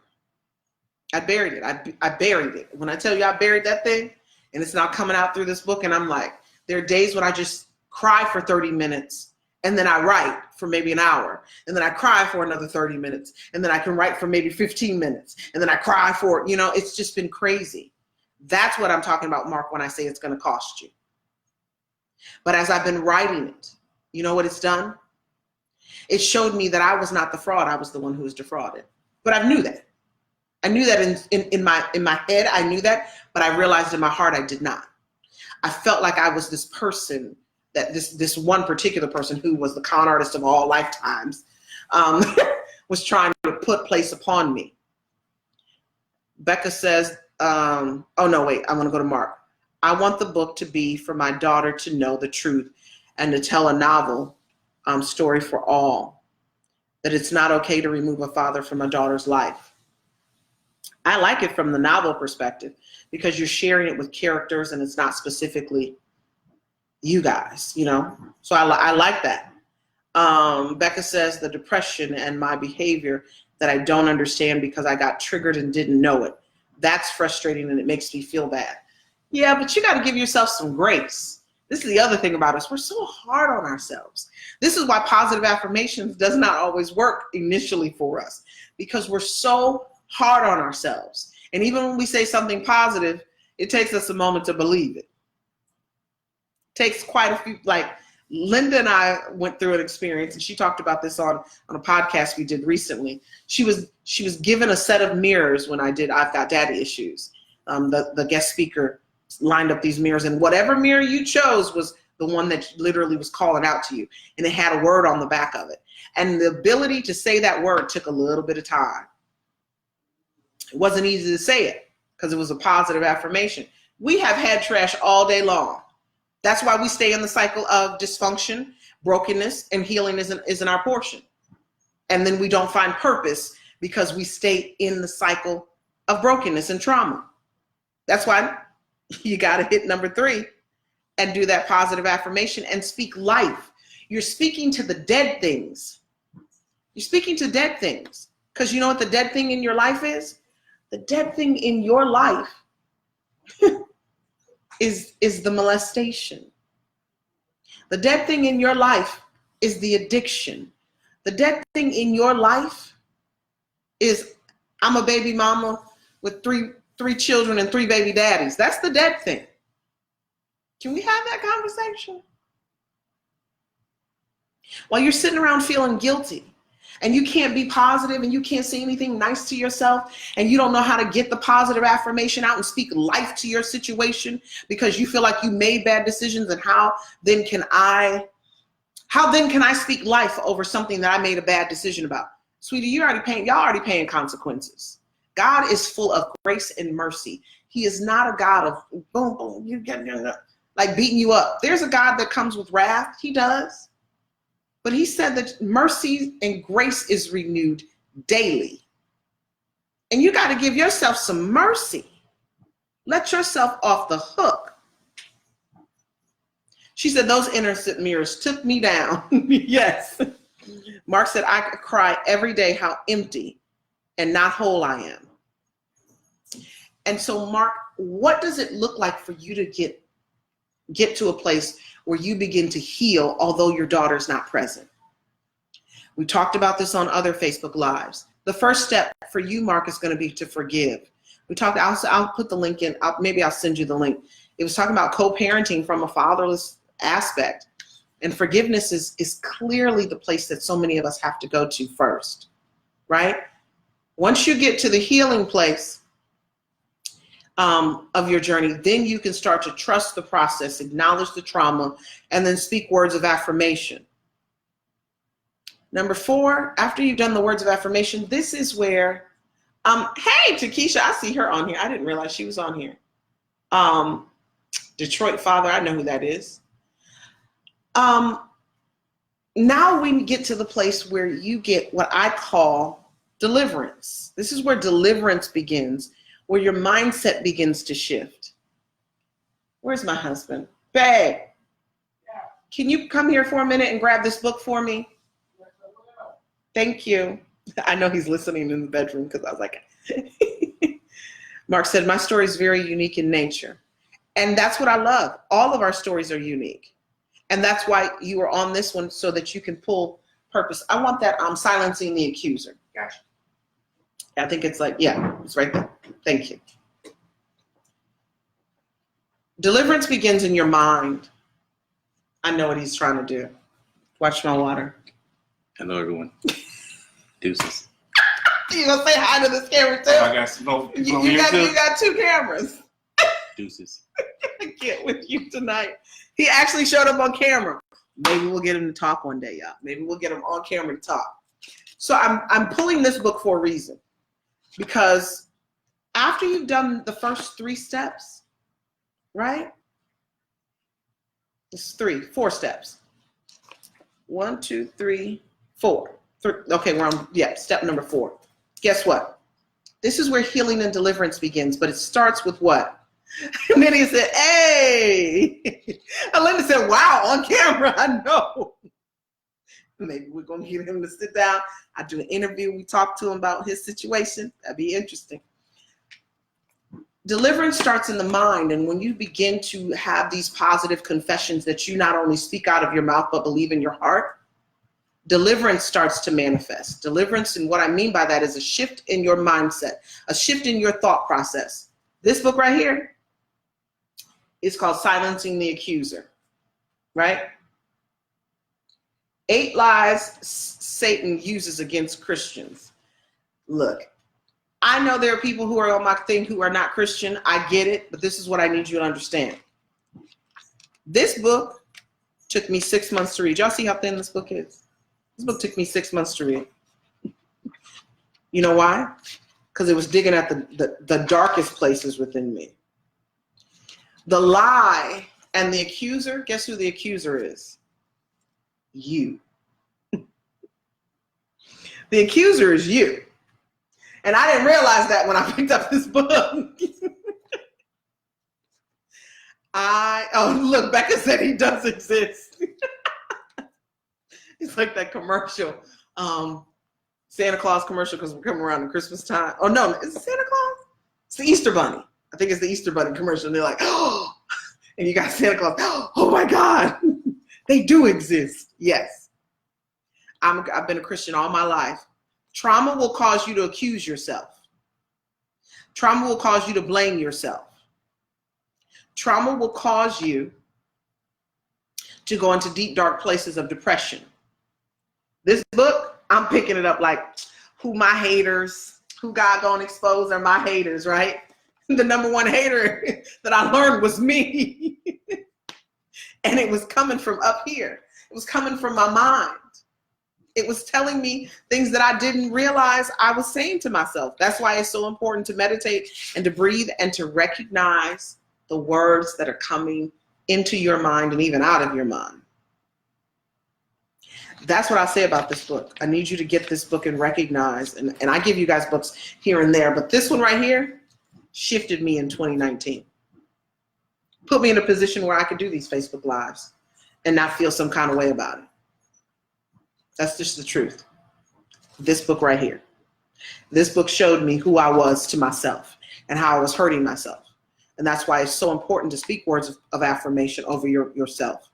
I buried it. I buried it. When I tell you I buried that thing, and it's not coming out through this book, and I'm like, there are days when I just cry for 30 minutes, and then I write for maybe an hour, and then I cry for another 30 minutes, and then I can write for maybe 15 minutes, and then I cry for, it's just been crazy. That's what I'm talking about, Mark, when I say it's going to cost you. But as I've been writing it, you know what it's done? It showed me that I was not the fraud. I was the one who was defrauded. But I knew that. I knew that in my head, I knew that, but I realized in my heart I did not. I felt like I was this person, that this one particular person who was the con artist of all lifetimes, was trying to place upon me. Becca says, oh no, wait, I want to go to Mark. I want the book to be for my daughter to know the truth and to tell a novel story for all, that it's not okay to remove a father from a daughter's life. I like it from the novel perspective because you're sharing it with characters and it's not specifically you guys, so I like that. Becca says the depression and my behavior that I don't understand because I got triggered and didn't know it. That's frustrating and it makes me feel bad. Yeah, but you got to give yourself some grace. This is the other thing about us. We're so hard on ourselves. This is why positive affirmations does not always work initially for us, because we're so hard on ourselves. And even when we say something positive, it takes us a moment to believe it. Takes quite a few, like Linda and I went through an experience, and she talked about this on a podcast we did recently. She was given a set of mirrors when I did I've Got Daddy Issues. The guest speaker lined up these mirrors, and whatever mirror you chose was the one that literally was calling out to you, and it had a word on the back of it. And the ability to say that word took a little bit of time. It wasn't easy to say it because it was a positive affirmation. We have had trash all day long. That's why we stay in the cycle of dysfunction, brokenness, and healing isn't our portion. And then we don't find purpose because we stay in the cycle of brokenness and trauma. That's why you got to hit number 3 and do that positive affirmation and speak life. You're speaking to the dead things. You're speaking to dead things, because you know what the dead thing in your life is? The dead thing in your life is the molestation. The dead thing in your life is the addiction. The dead thing in your life is, I'm a baby mama with three children and 3 baby daddies. That's the dead thing. Can we have that conversation? While you're sitting around feeling guilty, and you can't be positive, and you can't say anything nice to yourself, and you don't know how to get the positive affirmation out and speak life to your situation because you feel like you made bad decisions, and how then can I speak life over something that I made a bad decision about? Sweetie, y'all already paying consequences. God is full of grace and mercy. He is not a God of boom, boom, you get like beating you up. There's a God that comes with wrath. He does. But he said that mercy and grace is renewed daily. And you got to give yourself some mercy. Let yourself off the hook. She said, those innocent mirrors took me down. Yes. Mark said, I could cry every day how empty and not whole I am. And so, Mark, what does it look like for you to get to a place where you begin to heal, although your daughter's not present? We talked about this on other Facebook Lives. The first step for you, Mark, is going to be to forgive. We talked, I'll put the link in, maybe I'll send you the link. It was talking about co-parenting from a fatherless aspect. And forgiveness is clearly the place that so many of us have to go to first, right? Once you get to the healing place of your journey, then you can start to trust the process, acknowledge the trauma, and then speak words of affirmation. Number 4, after you've done the words of affirmation, this is where, hey, Takesha, I see her on here. I didn't realize she was on here. Detroit Father, I know who that is. Now we get to the place where you get what I call deliverance. This is where deliverance begins, where your mindset begins to shift. Where's my husband? Babe, can you come here for a minute and grab this book for me? Thank you. I know he's listening in the bedroom because I was like, Mark said, my story is very unique in nature. And that's what I love. All of our stories are unique. And that's why you are on this one, so that you can pull purpose. I want that silencing the accuser. Gotcha. I think it's like, yeah, it's right there. Thank you. Deliverance begins in your mind. I know what he's trying to do. Watch my water. Hello, everyone. Deuces. You gonna say hi to this camera too? I got some. You got 2 cameras. Deuces. I can't with you tonight. He actually showed up on camera. Maybe we'll get him to talk one day, y'all. Maybe we'll get him on camera to talk. So I'm pulling this book for a reason, because after you've done the first 3 steps, right? It's 4 steps. 1, 2, 3, 4. Okay, we're on, step number 4. Guess what? This is where healing and deliverance begins, but it starts with what? And then he said, hey. And Linda said, wow, on camera, I know. Maybe we're going to get him to sit down. I do an interview. We talk to him about his situation. That'd be interesting. Deliverance starts in the mind. And when you begin to have these positive confessions that you not only speak out of your mouth, but believe in your heart, deliverance starts to manifest. Deliverance, and what I mean by that is a shift in your mindset, a shift in your thought process. This book right here is called Silencing the Accuser. right? 8 lies Satan uses against Christians. Look, I know there are people who are on my thing who are not Christian. I get it, but this is what I need you to understand. This book took me 6 months to read. Y'all see how thin this book is? This book took me 6 months to read. You know why? Because it was digging at the darkest places within me. The lie and the accuser, guess who the accuser is? You. The accuser is you. And I didn't realize that when I picked up this book. Oh, look, Becca said he does exist. It's like that commercial, Santa Claus commercial, because we're coming around to Christmas time. Oh, no, is it Santa Claus? It's the Easter Bunny. I think it's the Easter Bunny commercial. And they're like, oh, and you got Santa Claus. Oh, my God, they do exist. Yes. I've been a Christian all my life. Trauma will cause you to accuse yourself. Trauma will cause you to blame yourself. Trauma will cause you to go into deep, dark places of depression. This book, I'm picking it up like, who my haters, who God gonna expose are my haters, right? The number one hater that I learned was me. And it was coming from up here. It was coming from my mind. It was telling me things that I didn't realize I was saying to myself. That's why it's so important to meditate and to breathe and to recognize the words that are coming into your mind and even out of your mind. That's what I say about this book. I need you to get this book and recognize, and I give you guys books here and there, but this one right here shifted me in 2019. Put me in a position where I could do these Facebook Lives and not feel some kind of way about it. That's just the truth. This book right here. This book showed me who I was to myself and how I was hurting myself. And that's why it's so important to speak words of affirmation over yourself.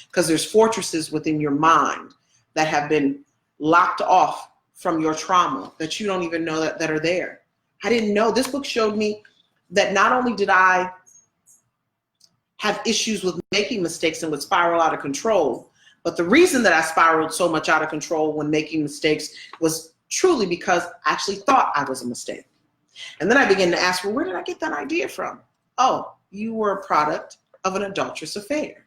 Because there's fortresses within your mind that have been locked off from your trauma that you don't even know that are there. I didn't know. This book showed me that not only did I have issues with making mistakes and would spiral out of control, but the reason that I spiraled so much out of control when making mistakes was truly because I actually thought I was a mistake. And then I began to ask, well, where did I get that idea from? Oh, you were a product of an adulterous affair.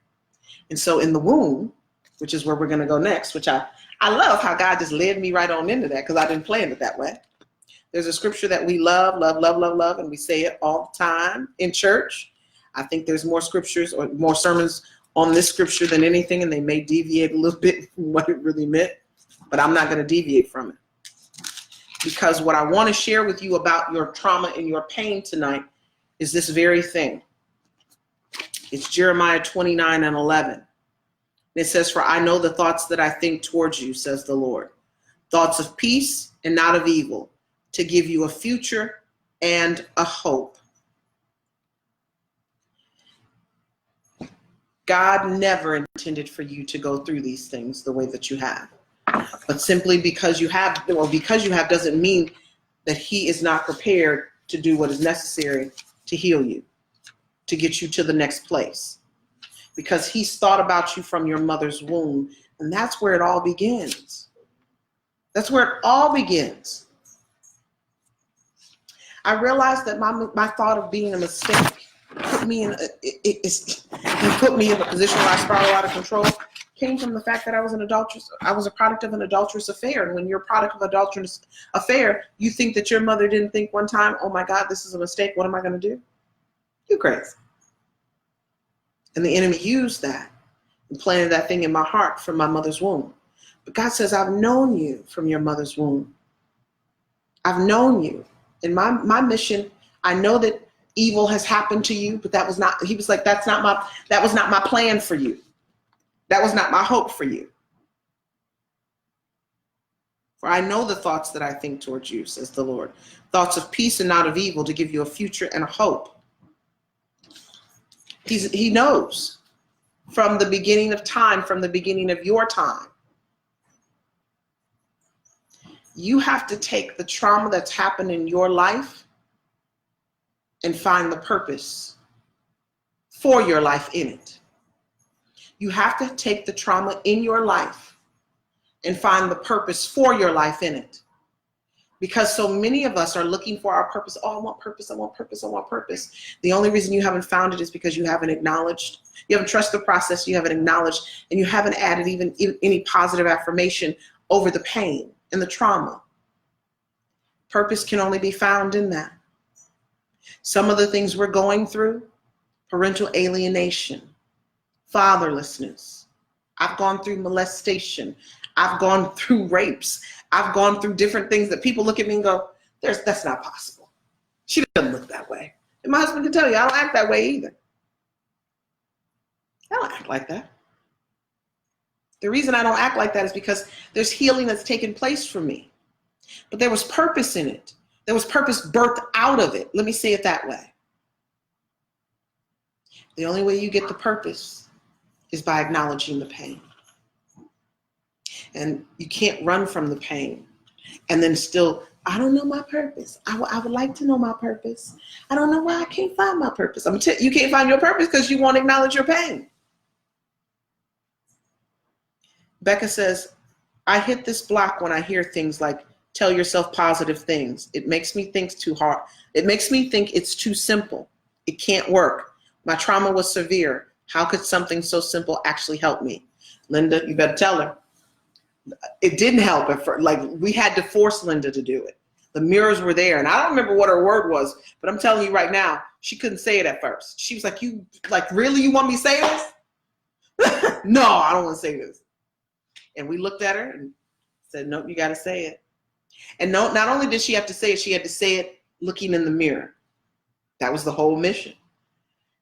And so in the womb, which is where we're going to go next, which I love how God just led me right on into that because I didn't plan it that way. There's a scripture that we love, and we say it all the time in church. I think there's more scriptures or more sermons on this scripture than anything, and they may deviate a little bit from what it really meant, but I'm not going to deviate from it. Because what I want to share with you about your trauma and your pain tonight is this very thing. It's Jeremiah 29:11. It says, for I know the thoughts that I think towards you, says the Lord. Thoughts of peace and not of evil, to give you a future and a hope. God never intended for you to go through these things the way that you have. But simply because you have doesn't mean that he is not prepared to do what is necessary to heal you, to get you to the next place. Because he's thought about you from your mother's womb, and that's where it all begins. That's where it all begins. I realized that my thought of being a mistake put me in a position where I spiraled out of control, came from the fact that I was a product of an adulterous affair. And when you're a product of an adulterous affair, you think that your mother didn't think one time, oh my God, this is a mistake. What am I going to do? You crazy. And the enemy used that and planted that thing in my heart from my mother's womb. But God says, I've known you from your mother's womb. I've known you. In my mission, I know that evil has happened to you, but that was not, he was like, that was not my plan for you. That was not my hope for you. For I know the thoughts that I think towards you, says the Lord. Thoughts of peace and not of evil, to give you a future and a hope. He knows from the beginning of time, from the beginning of your time. You have to take the trauma that's happened in your life and find the purpose for your life in it. You have to take the trauma in your life and find the purpose for your life in it. Because so many of us are looking for our purpose. Oh, I want purpose, I want purpose, I want purpose. The only reason you haven't found it is because you haven't acknowledged, you haven't trusted the process, you haven't acknowledged, and you haven't added even any positive affirmation over the pain and the trauma. Purpose can only be found in that. Some of the things we're going through, parental alienation, fatherlessness. I've gone through molestation. I've gone through rapes. I've gone through different things that people look at me and go, that's not possible. She doesn't look that way. And my husband can tell you, I don't act that way either. I don't act like that. The reason I don't act like that is because there's healing that's taken place for me. But there was purpose in it. There was purpose birthed out of it. Let me say it that way. The only way you get the purpose is by acknowledging the pain. And you can't run from the pain and then still, I don't know my purpose. I would like to know my purpose. I don't know why I can't find my purpose. You can't find your purpose because you won't acknowledge your pain. Becca says, I hit this block when I hear things like, tell yourself positive things. It makes me think too hard. It makes me think it's too simple. It can't work. My trauma was severe. How could something so simple actually help me? Linda, you better tell her. It didn't help at first. Like, we had to force Linda to do it. The mirrors were there, and I don't remember what her word was, but I'm telling you right now, she couldn't say it at first. She was like, really, you want me to say this? No, I don't want to say this. And we looked at her and said, nope, you got to say it. And no, not only did she have to say it looking in the mirror. That was the whole mission.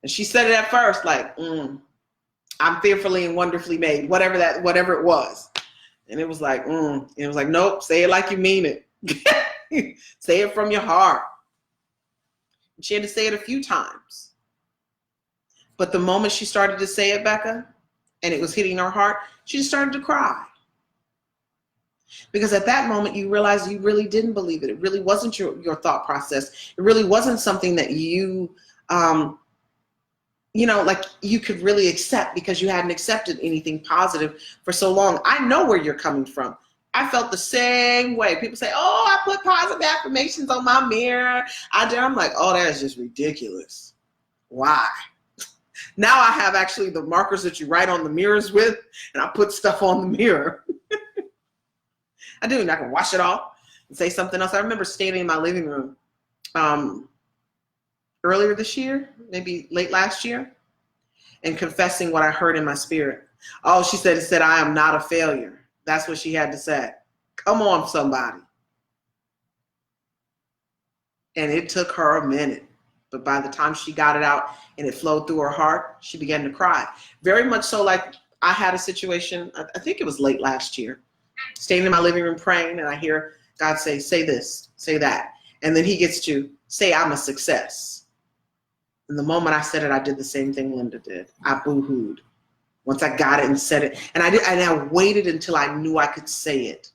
And she said it at first, like, I'm fearfully and wonderfully made, whatever it was. And it was like, And it was like, nope, say it like you mean it. Say it from your heart. And she had to say it a few times. But the moment she started to say it, Becca, and it was hitting her heart, she just started to cry. Because at that moment, you realized you really didn't believe it. It really wasn't your thought process. It really wasn't something that you, like you could really accept because you hadn't accepted anything positive for so long. I know where you're coming from. I felt the same way. People say, oh, I put positive affirmations on my mirror. I'm like, oh, that is just ridiculous. Why? Now I have actually the markers that you write on the mirrors with, and I put stuff on the mirror. I do, and I can wash it off and say something else. I remember standing in my living room earlier this year, maybe late last year, and confessing what I heard in my spirit. Oh, she said, I am not a failure. That's what she had to say. Come on, somebody. And it took her a minute. But by the time she got it out and it flowed through her heart, she began to cry. Very much so like I had a situation, I think it was late last year, staying in my living room praying, and I hear God say this, say that. And then he gets to say, I'm a success. And the moment I said it, I did the same thing Linda did. I boo-hooed. Once I got it and said it, and I waited until I knew I could say it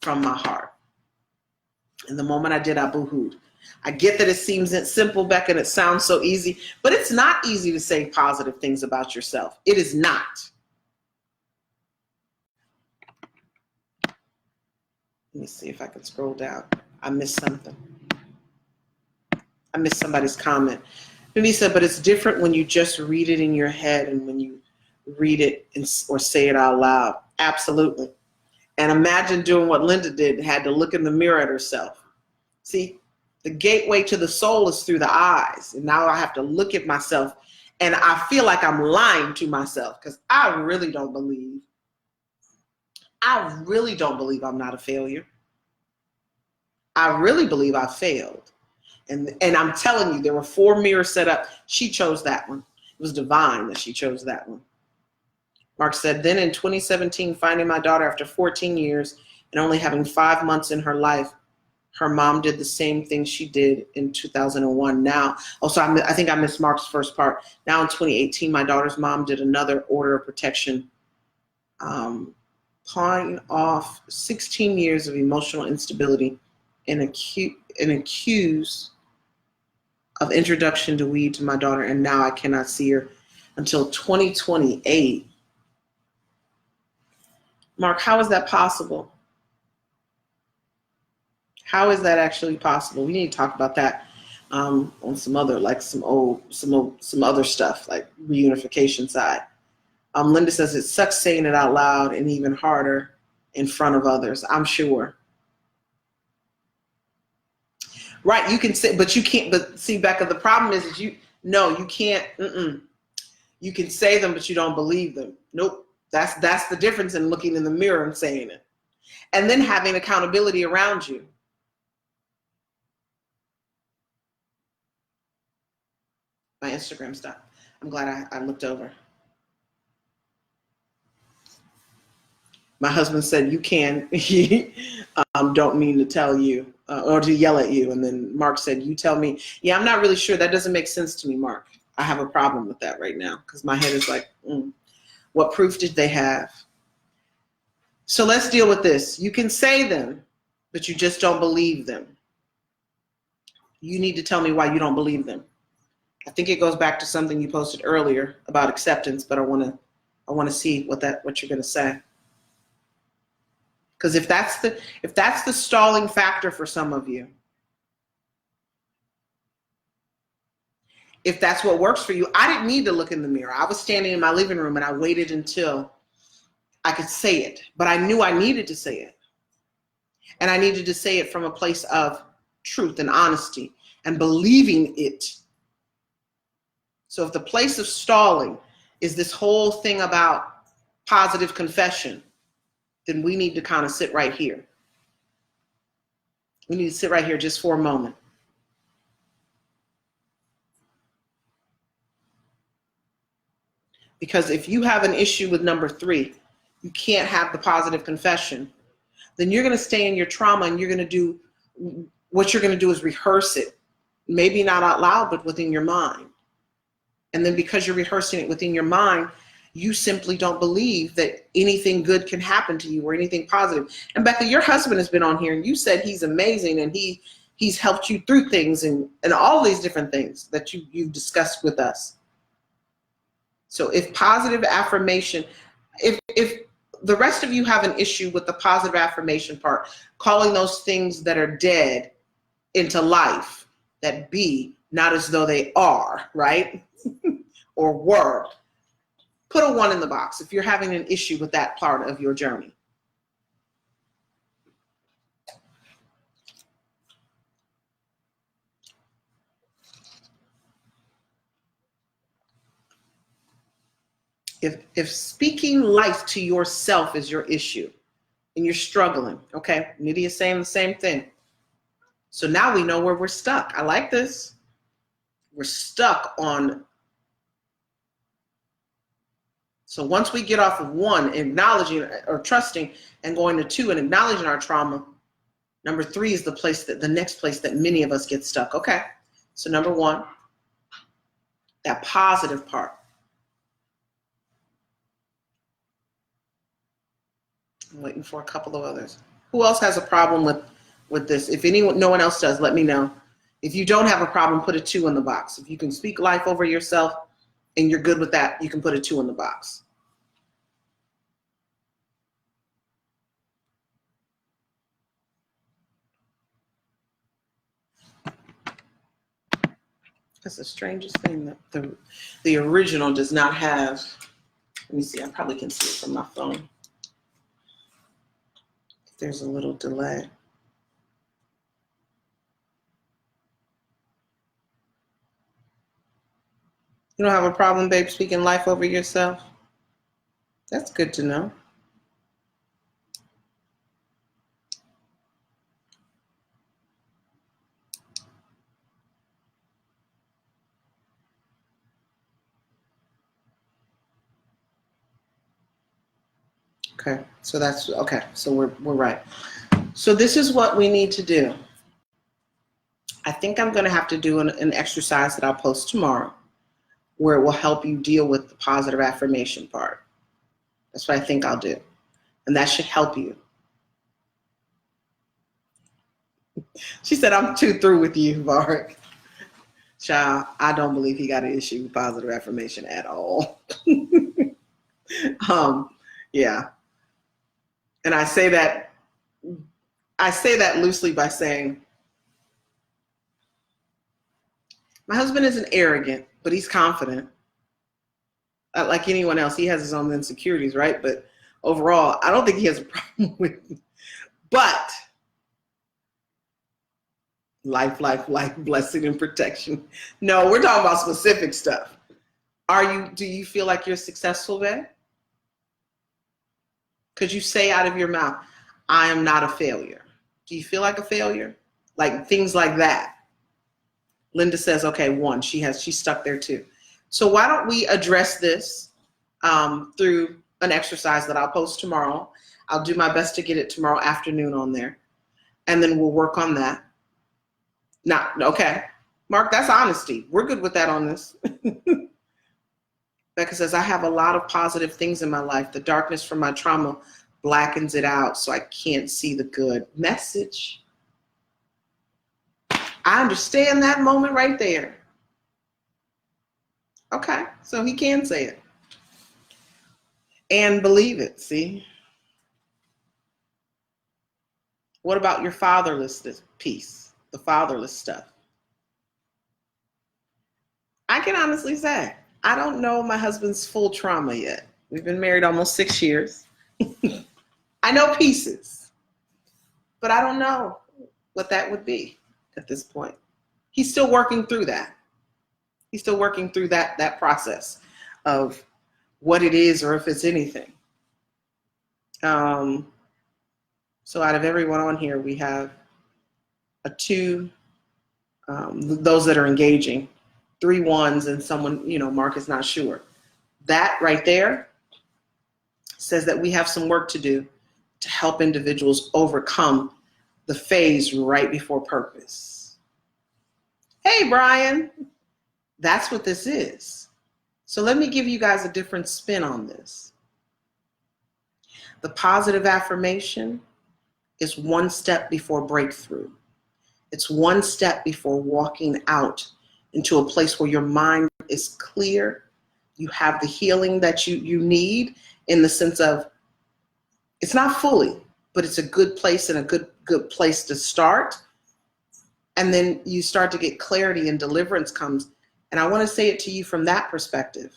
from my heart. And the moment I did, I boo-hooed. I get that it seems simple, Becca, and it sounds so easy, but it's not easy to say positive things about yourself. It is not. Let me see if I can scroll down. I missed something. I missed somebody's comment. Mimi said, but it's different when you just read it in your head and when you read it or say it out loud. Absolutely. And imagine doing what Linda did and had to look in the mirror at herself. See, the gateway to the soul is through the eyes. And now I have to look at myself and I feel like I'm lying to myself because I really don't believe I'm not a failure. I really believe I failed. And I'm telling you, there were 4 mirrors set up. She chose that one. It was divine that she chose that one. Mark said, then in 2017, finding my daughter after 14 years and only having 5 months in her life, her mom did the same thing she did in 2001. Now, also, I think I missed Mark's first part. Now in 2018, my daughter's mom did another order of protection, pawing off 16 years of emotional instability and accused of introduction to weed to my daughter, and now I cannot see her until 2028. Mark, how is that possible? How is that actually possible? We need to talk about that on some other, like some other stuff, like reunification side. Linda says it sucks saying it out loud and even harder in front of others. I'm sure. Right, you can say, but you can't. But see, Becca, the problem is you can't. You can say them, but you don't believe them. Nope. That's the difference in looking in the mirror and saying it, and then having accountability around you. My Instagram stopped. I'm glad I looked over. My husband said, you can. He don't mean to tell you or to yell at you. And then Mark said, you tell me. Yeah, I'm not really sure. That doesn't make sense to me, Mark. I have a problem with that right now because my head is like, what proof did they have? So let's deal with this. You can say them, but you just don't believe them. You need to tell me why you don't believe them. I think it goes back to something you posted earlier about acceptance, but I want to see what you're going to say. Because if that's the stalling factor for some of you, if that's what works for you, I didn't need to look in the mirror. I was standing in my living room and I waited until I could say it, but I knew I needed to say it. And I needed to say it from a place of truth and honesty and believing it. So if the place of stalling is this whole thing about positive confession, then we need to kind of sit right here. We need to sit right here just for a moment. Because if you have an issue with number 3, you can't have the positive confession, then you're going to stay in your trauma and you're going to do, what you're going to do is rehearse it. Maybe not out loud, but within your mind. And then because you're rehearsing it within your mind, you simply don't believe that anything good can happen to you or anything positive. And Becca, your husband has been on here and you said he's amazing and he's helped you through things and all these different things that you've discussed with us. So if positive affirmation, if the rest of you have an issue with the positive affirmation part, calling those things that are dead into life, that be not as though they are, right? Or were. Put a 1 in the box if you're having an issue with that part of your journey. If speaking life to yourself is your issue and you're struggling, okay, Nydia is saying the same thing. So now we know where we're stuck. I like this. We're stuck on. So once we get off of 1, acknowledging or trusting, and going to 2 and acknowledging our trauma, number 3 is the next place that many of us get stuck. Okay. So number 1, that positive part. I'm waiting for a couple of others. Who else has a problem with this? If no one else does, let me know. If you don't have a problem, put a 2 in the box. If you can speak life over yourself and you're good with that, you can put a 2 in the box. That's the strangest thing that the original does not have. Let me see, I probably can see it from my phone. There's a little delay. You don't have a problem, babe, speaking life over yourself? That's good to know. Okay, so that's okay. So we're right. So this is what we need to do. I think I'm going to have to do an exercise that I'll post tomorrow, where it will help you deal with the positive affirmation part. That's what I think I'll do, and that should help you. She said, "I'm too through with you, Mark." Child, I don't believe he got an issue with positive affirmation at all. Yeah. And I say that loosely by saying, my husband isn't arrogant, but he's confident. Like anyone else, he has his own insecurities, right? But overall, I don't think he has a problem with me. But life, blessing and protection. No, we're talking about specific stuff. Do you feel like you're successful, babe? Could you say out of your mouth, I am not a failure? Do you feel like a failure? Like things like that. Linda says, okay, one, she's stuck there too. So why don't we address this through an exercise that I'll post tomorrow. I'll do my best to get it tomorrow afternoon on there. And then we'll work on that. Okay. Mark, that's honesty. We're good with that on this. Becca says, I have a lot of positive things in my life. The darkness from my trauma blackens it out, so I can't see the good. Message. I understand that moment right there. Okay, so he can say it. And believe it, see? What about your fatherless piece, the fatherless stuff? I can honestly say, I don't know my husband's full trauma yet. We've been married almost 6 years. I know pieces, but I don't know what that would be at this point. He's still working through that. He's still working through that process of what it is or if it's anything. So out of everyone on here, we have a 2, those that are engaging, 3 ones, and someone, Mark is not sure. That right there says that we have some work to do to help individuals overcome the phase right before purpose. Hey, Brian, that's what this is. So let me give you guys a different spin on this. The positive affirmation is 1 step before breakthrough. It's 1 step before walking out into a place where your mind is clear. You have the healing that you need, in the sense of, it's not fully, but it's a good place and a good place to start. And then you start to get clarity and deliverance comes. And I want to say it to you from that perspective.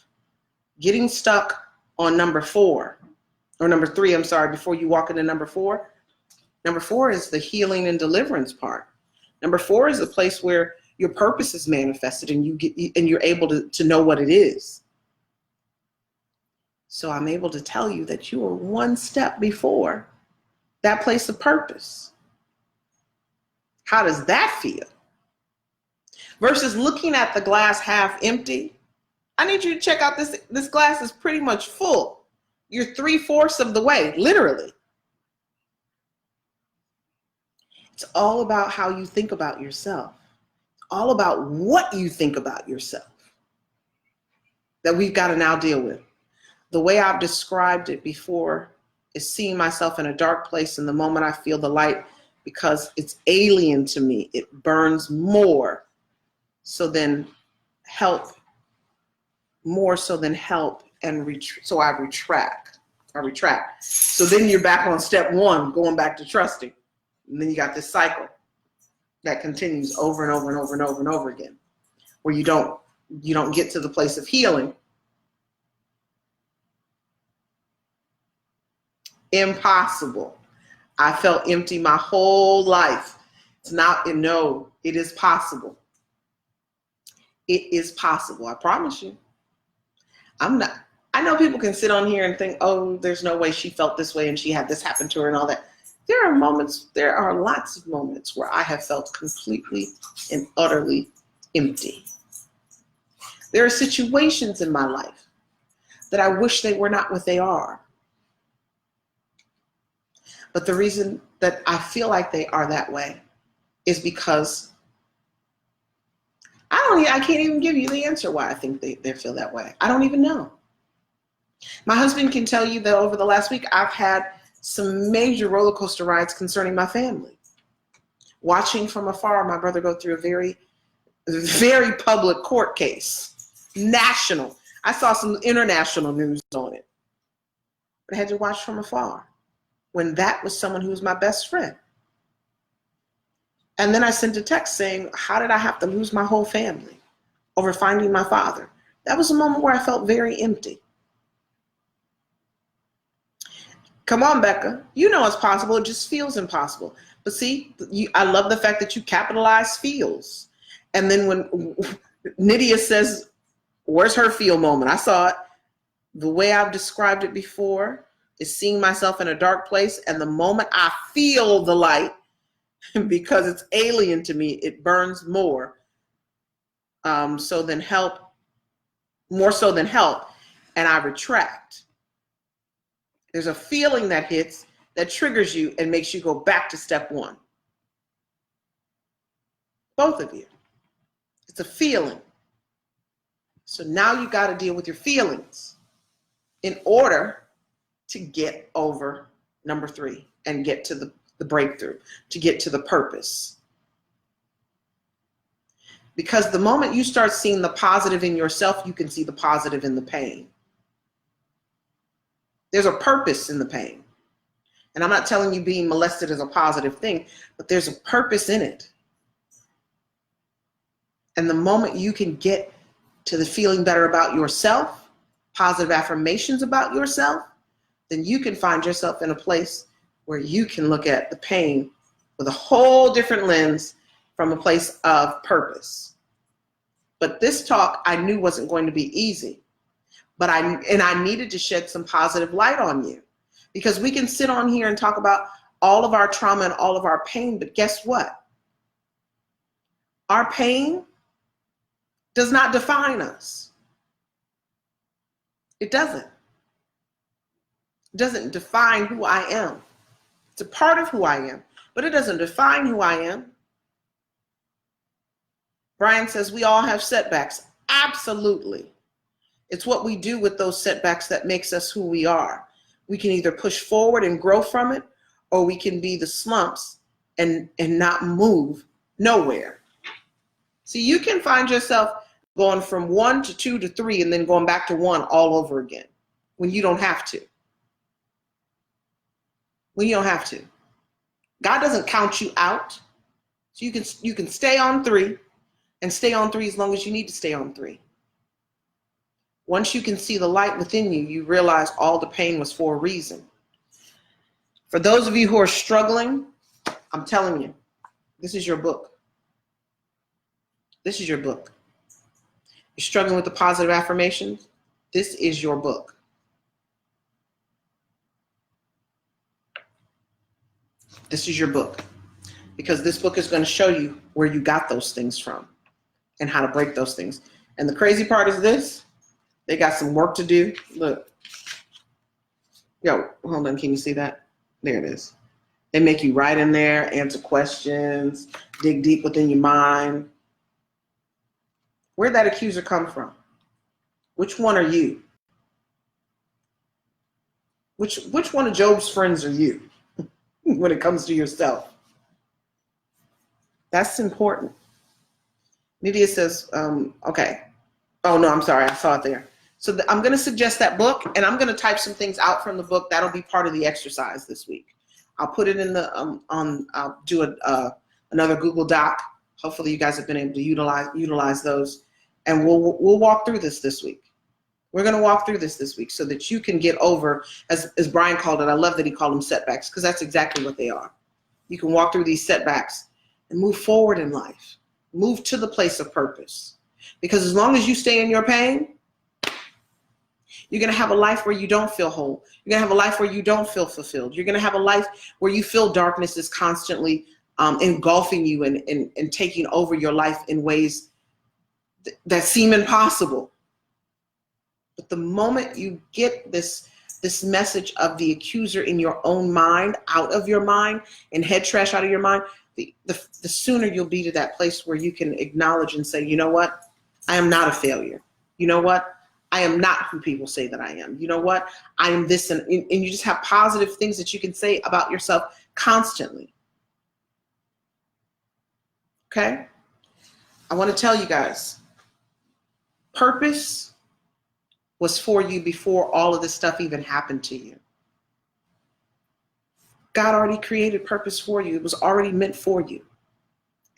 Getting stuck on number 4, or number 3, I'm sorry, before you walk into number 4. Number 4 is the healing and deliverance part. Number 4 is the place where your purpose is manifested and you're able to know what it is. So I'm able to tell you that you are 1 step before that place of purpose. How does that feel? Versus looking at the glass half empty. I need you to check out this glass is pretty much full. You're 3/4 of the way, literally. It's all about how you think about yourself. It's all about what you think about yourself that we've got to now deal with. The way I've described it before is seeing myself in a dark place, and the moment I feel the light, because it's alien to me, it burns more. So then help, more so than help, and so I retract. So then you're back on step 1, going back to trusting. And then you got this cycle that continues over and over and over and over and over again, where you don't get to the place of healing. Impossible. I felt empty my whole life. It is possible. It is possible. I promise you. I know people can sit on here and think, oh, there's no way she felt this way and she had this happen to her and all that. There are lots of moments where I have felt completely and utterly empty. There are situations in my life that I wish they were not what they are. But the reason that I feel like they are that way is because I can't even give you the answer why I think they feel that way. I don't even know. My husband can tell you that over the last week, I've had some major roller coaster rides concerning my family. Watching from afar, my brother go through a very, very public court case. National. I saw some international news on it. But I had to watch from afar. when that was someone who was my best friend. And then I sent a text saying, how did I have to lose my whole family over finding my father? That was a moment where I felt very empty. Come on, Becca. You know it's possible. It just feels impossible. But see, I love the fact that you capitalize feels. And then when Nydia says, where's her feel moment? I saw it. The way I've described it before is seeing myself in a dark place. And the moment I feel the light, because it's alien to me, it burns more. More so than help. And I retract. There's a feeling that hits that triggers you and makes you go back to step one. Both of you. It's a feeling. So now you got to deal with your feelings in order to get over number 3 and get to the breakthrough, to get to the purpose. Because the moment you start seeing the positive in yourself, you can see the positive in the pain. There's a purpose in the pain. And I'm not telling you being molested is a positive thing, but there's a purpose in it. And the moment you can get to the feeling better about yourself, positive affirmations about yourself, then you can find yourself in a place where you can look at the pain with a whole different lens from a place of purpose. But this talk I knew wasn't going to be easy. But I needed to shed some positive light on you, because we can sit on here and talk about all of our trauma and all of our pain, but guess what? Our pain does not define us. It doesn't. It doesn't define who I am. It's a part of who I am, but it doesn't define who I am. Brian says we all have setbacks. Absolutely. It's what we do with those setbacks that makes us who we are. We can either push forward and grow from it, or we can be the slumps and not move nowhere. See, you can find yourself going from 1 to 2 to 3 and then going back to 1 all over again when you don't have to. When you don't have to. God doesn't count you out. So you can stay on 3 and stay on 3 as long as you need to stay on 3. Once you can see the light within you, you realize all the pain was for a reason. For those of you who are struggling, I'm telling you, this is your book. This is your book. You're struggling with the positive affirmations? This is your book. This is your book. Because this book is going to show you where you got those things from and how to break those things. And the crazy part is this. They got some work to do. Look. Yo, hold on. Can you see that? There it is. They make you write in there, answer questions, dig deep within your mind. Where'd that accuser come from? Which one are you? Which one of Job's friends are you when it comes to yourself? That's important. Nydia says, okay. Oh, no, I'm sorry. I saw it there. So I'm going to suggest that book, and I'm going to type some things out from the book. That'll be part of the exercise this week. I'll put it in the, I'll do another Google Doc. Hopefully you guys have been able to utilize those. And we'll walk through this week. We're going to walk through this week so that you can get over, as Brian called it, I love that he called them setbacks, because that's exactly what they are. You can walk through these setbacks and move forward in life. Move to the place of purpose. Because as long as you stay in your pain, you're going to have a life where you don't feel whole. You're going to have a life where you don't feel fulfilled. You're going to have a life where you feel darkness is constantly engulfing you and taking over your life in ways that seem impossible. But the moment you get this message of the accuser in your own mind, out of your mind, and head trash out of your mind, the sooner you'll be to that place where you can acknowledge and say, you know what? I am not a failure. You know what? I am not who people say that I am. You know what? I am this, and you just have positive things that you can say about yourself constantly. Okay? I want to tell you guys, purpose was for you before all of this stuff even happened to you. God already created purpose for you. It was already meant for you.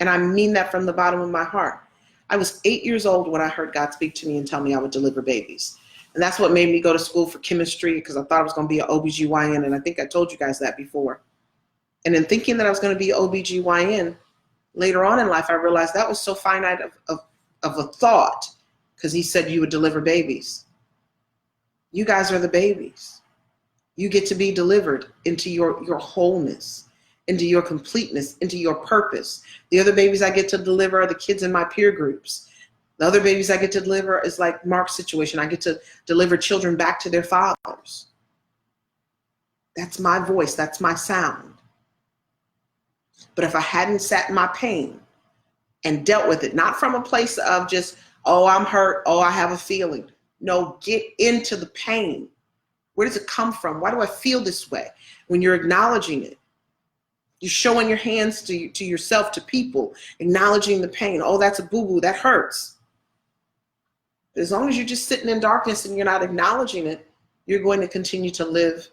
And I mean that from the bottom of my heart. I was 8 years old when I heard God speak to me and tell me I would deliver babies. And that's what made me go to school for chemistry, because I thought I was going to be an OBGYN. And I think I told you guys that before. And in thinking that I was going to be an OBGYN, later on in life, I realized that was so finite of a thought, because he said you would deliver babies. You guys are the babies. You get to be delivered into your wholeness, into your completeness, into your purpose. The other babies I get to deliver are the kids in my peer groups. The other babies I get to deliver is like Mark's situation. I get to deliver children back to their fathers. That's my voice. That's my sound. But if I hadn't sat in my pain and dealt with it, not from a place of just, oh, I'm hurt, oh, I have a feeling. No, get into the pain. Where does it come from? Why do I feel this way? When you're acknowledging it, you're showing your hands to yourself, to people, acknowledging the pain. Oh, that's a boo-boo, that hurts. But as long as you're just sitting in darkness and you're not acknowledging it, you're going to continue to live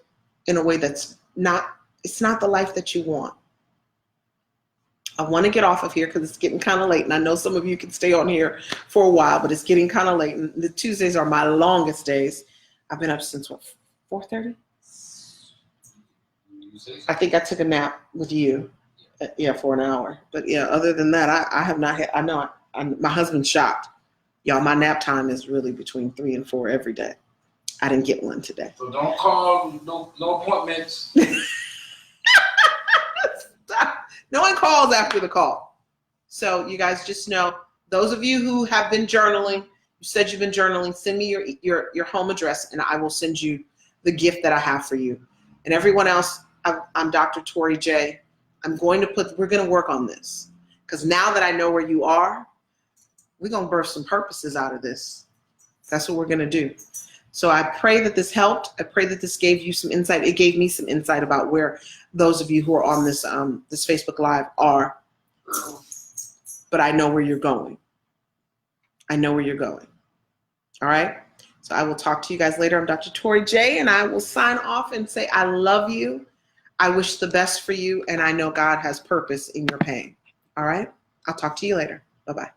in a way that's not, it's not the life that you want. I want to get off of here because it's getting kind of late, and I know some of you can stay on here for a while, but it's getting kind of late, and the Tuesdays are my longest days. I've been up since, what, 4:30? I think I took a nap with you, for an hour. But yeah, other than that, I have not had, my husband's shocked. Y'all, my nap time is really between 3 and 4 every day. I didn't get one today. So don't call, no appointments. No one calls after the call. So you guys just know, those of you who have been journaling, you said you've been journaling, send me your home address and I will send you the gift that I have for you. And everyone else, I'm Dr. Tori J. we're going to work on this, because now that I know where you are, we're going to birth some purposes out of this. That's what we're going to do. So I pray that this helped. I pray that this gave you some insight. It gave me some insight about where those of you who are on this this Facebook Live are. But I know where you're going. I know where you're going. All right? So I will talk to you guys later. I'm Dr. Tori J, and I will sign off and say I love you. I wish the best for you, and I know God has purpose in your pain. All right? I'll talk to you later. Bye-bye.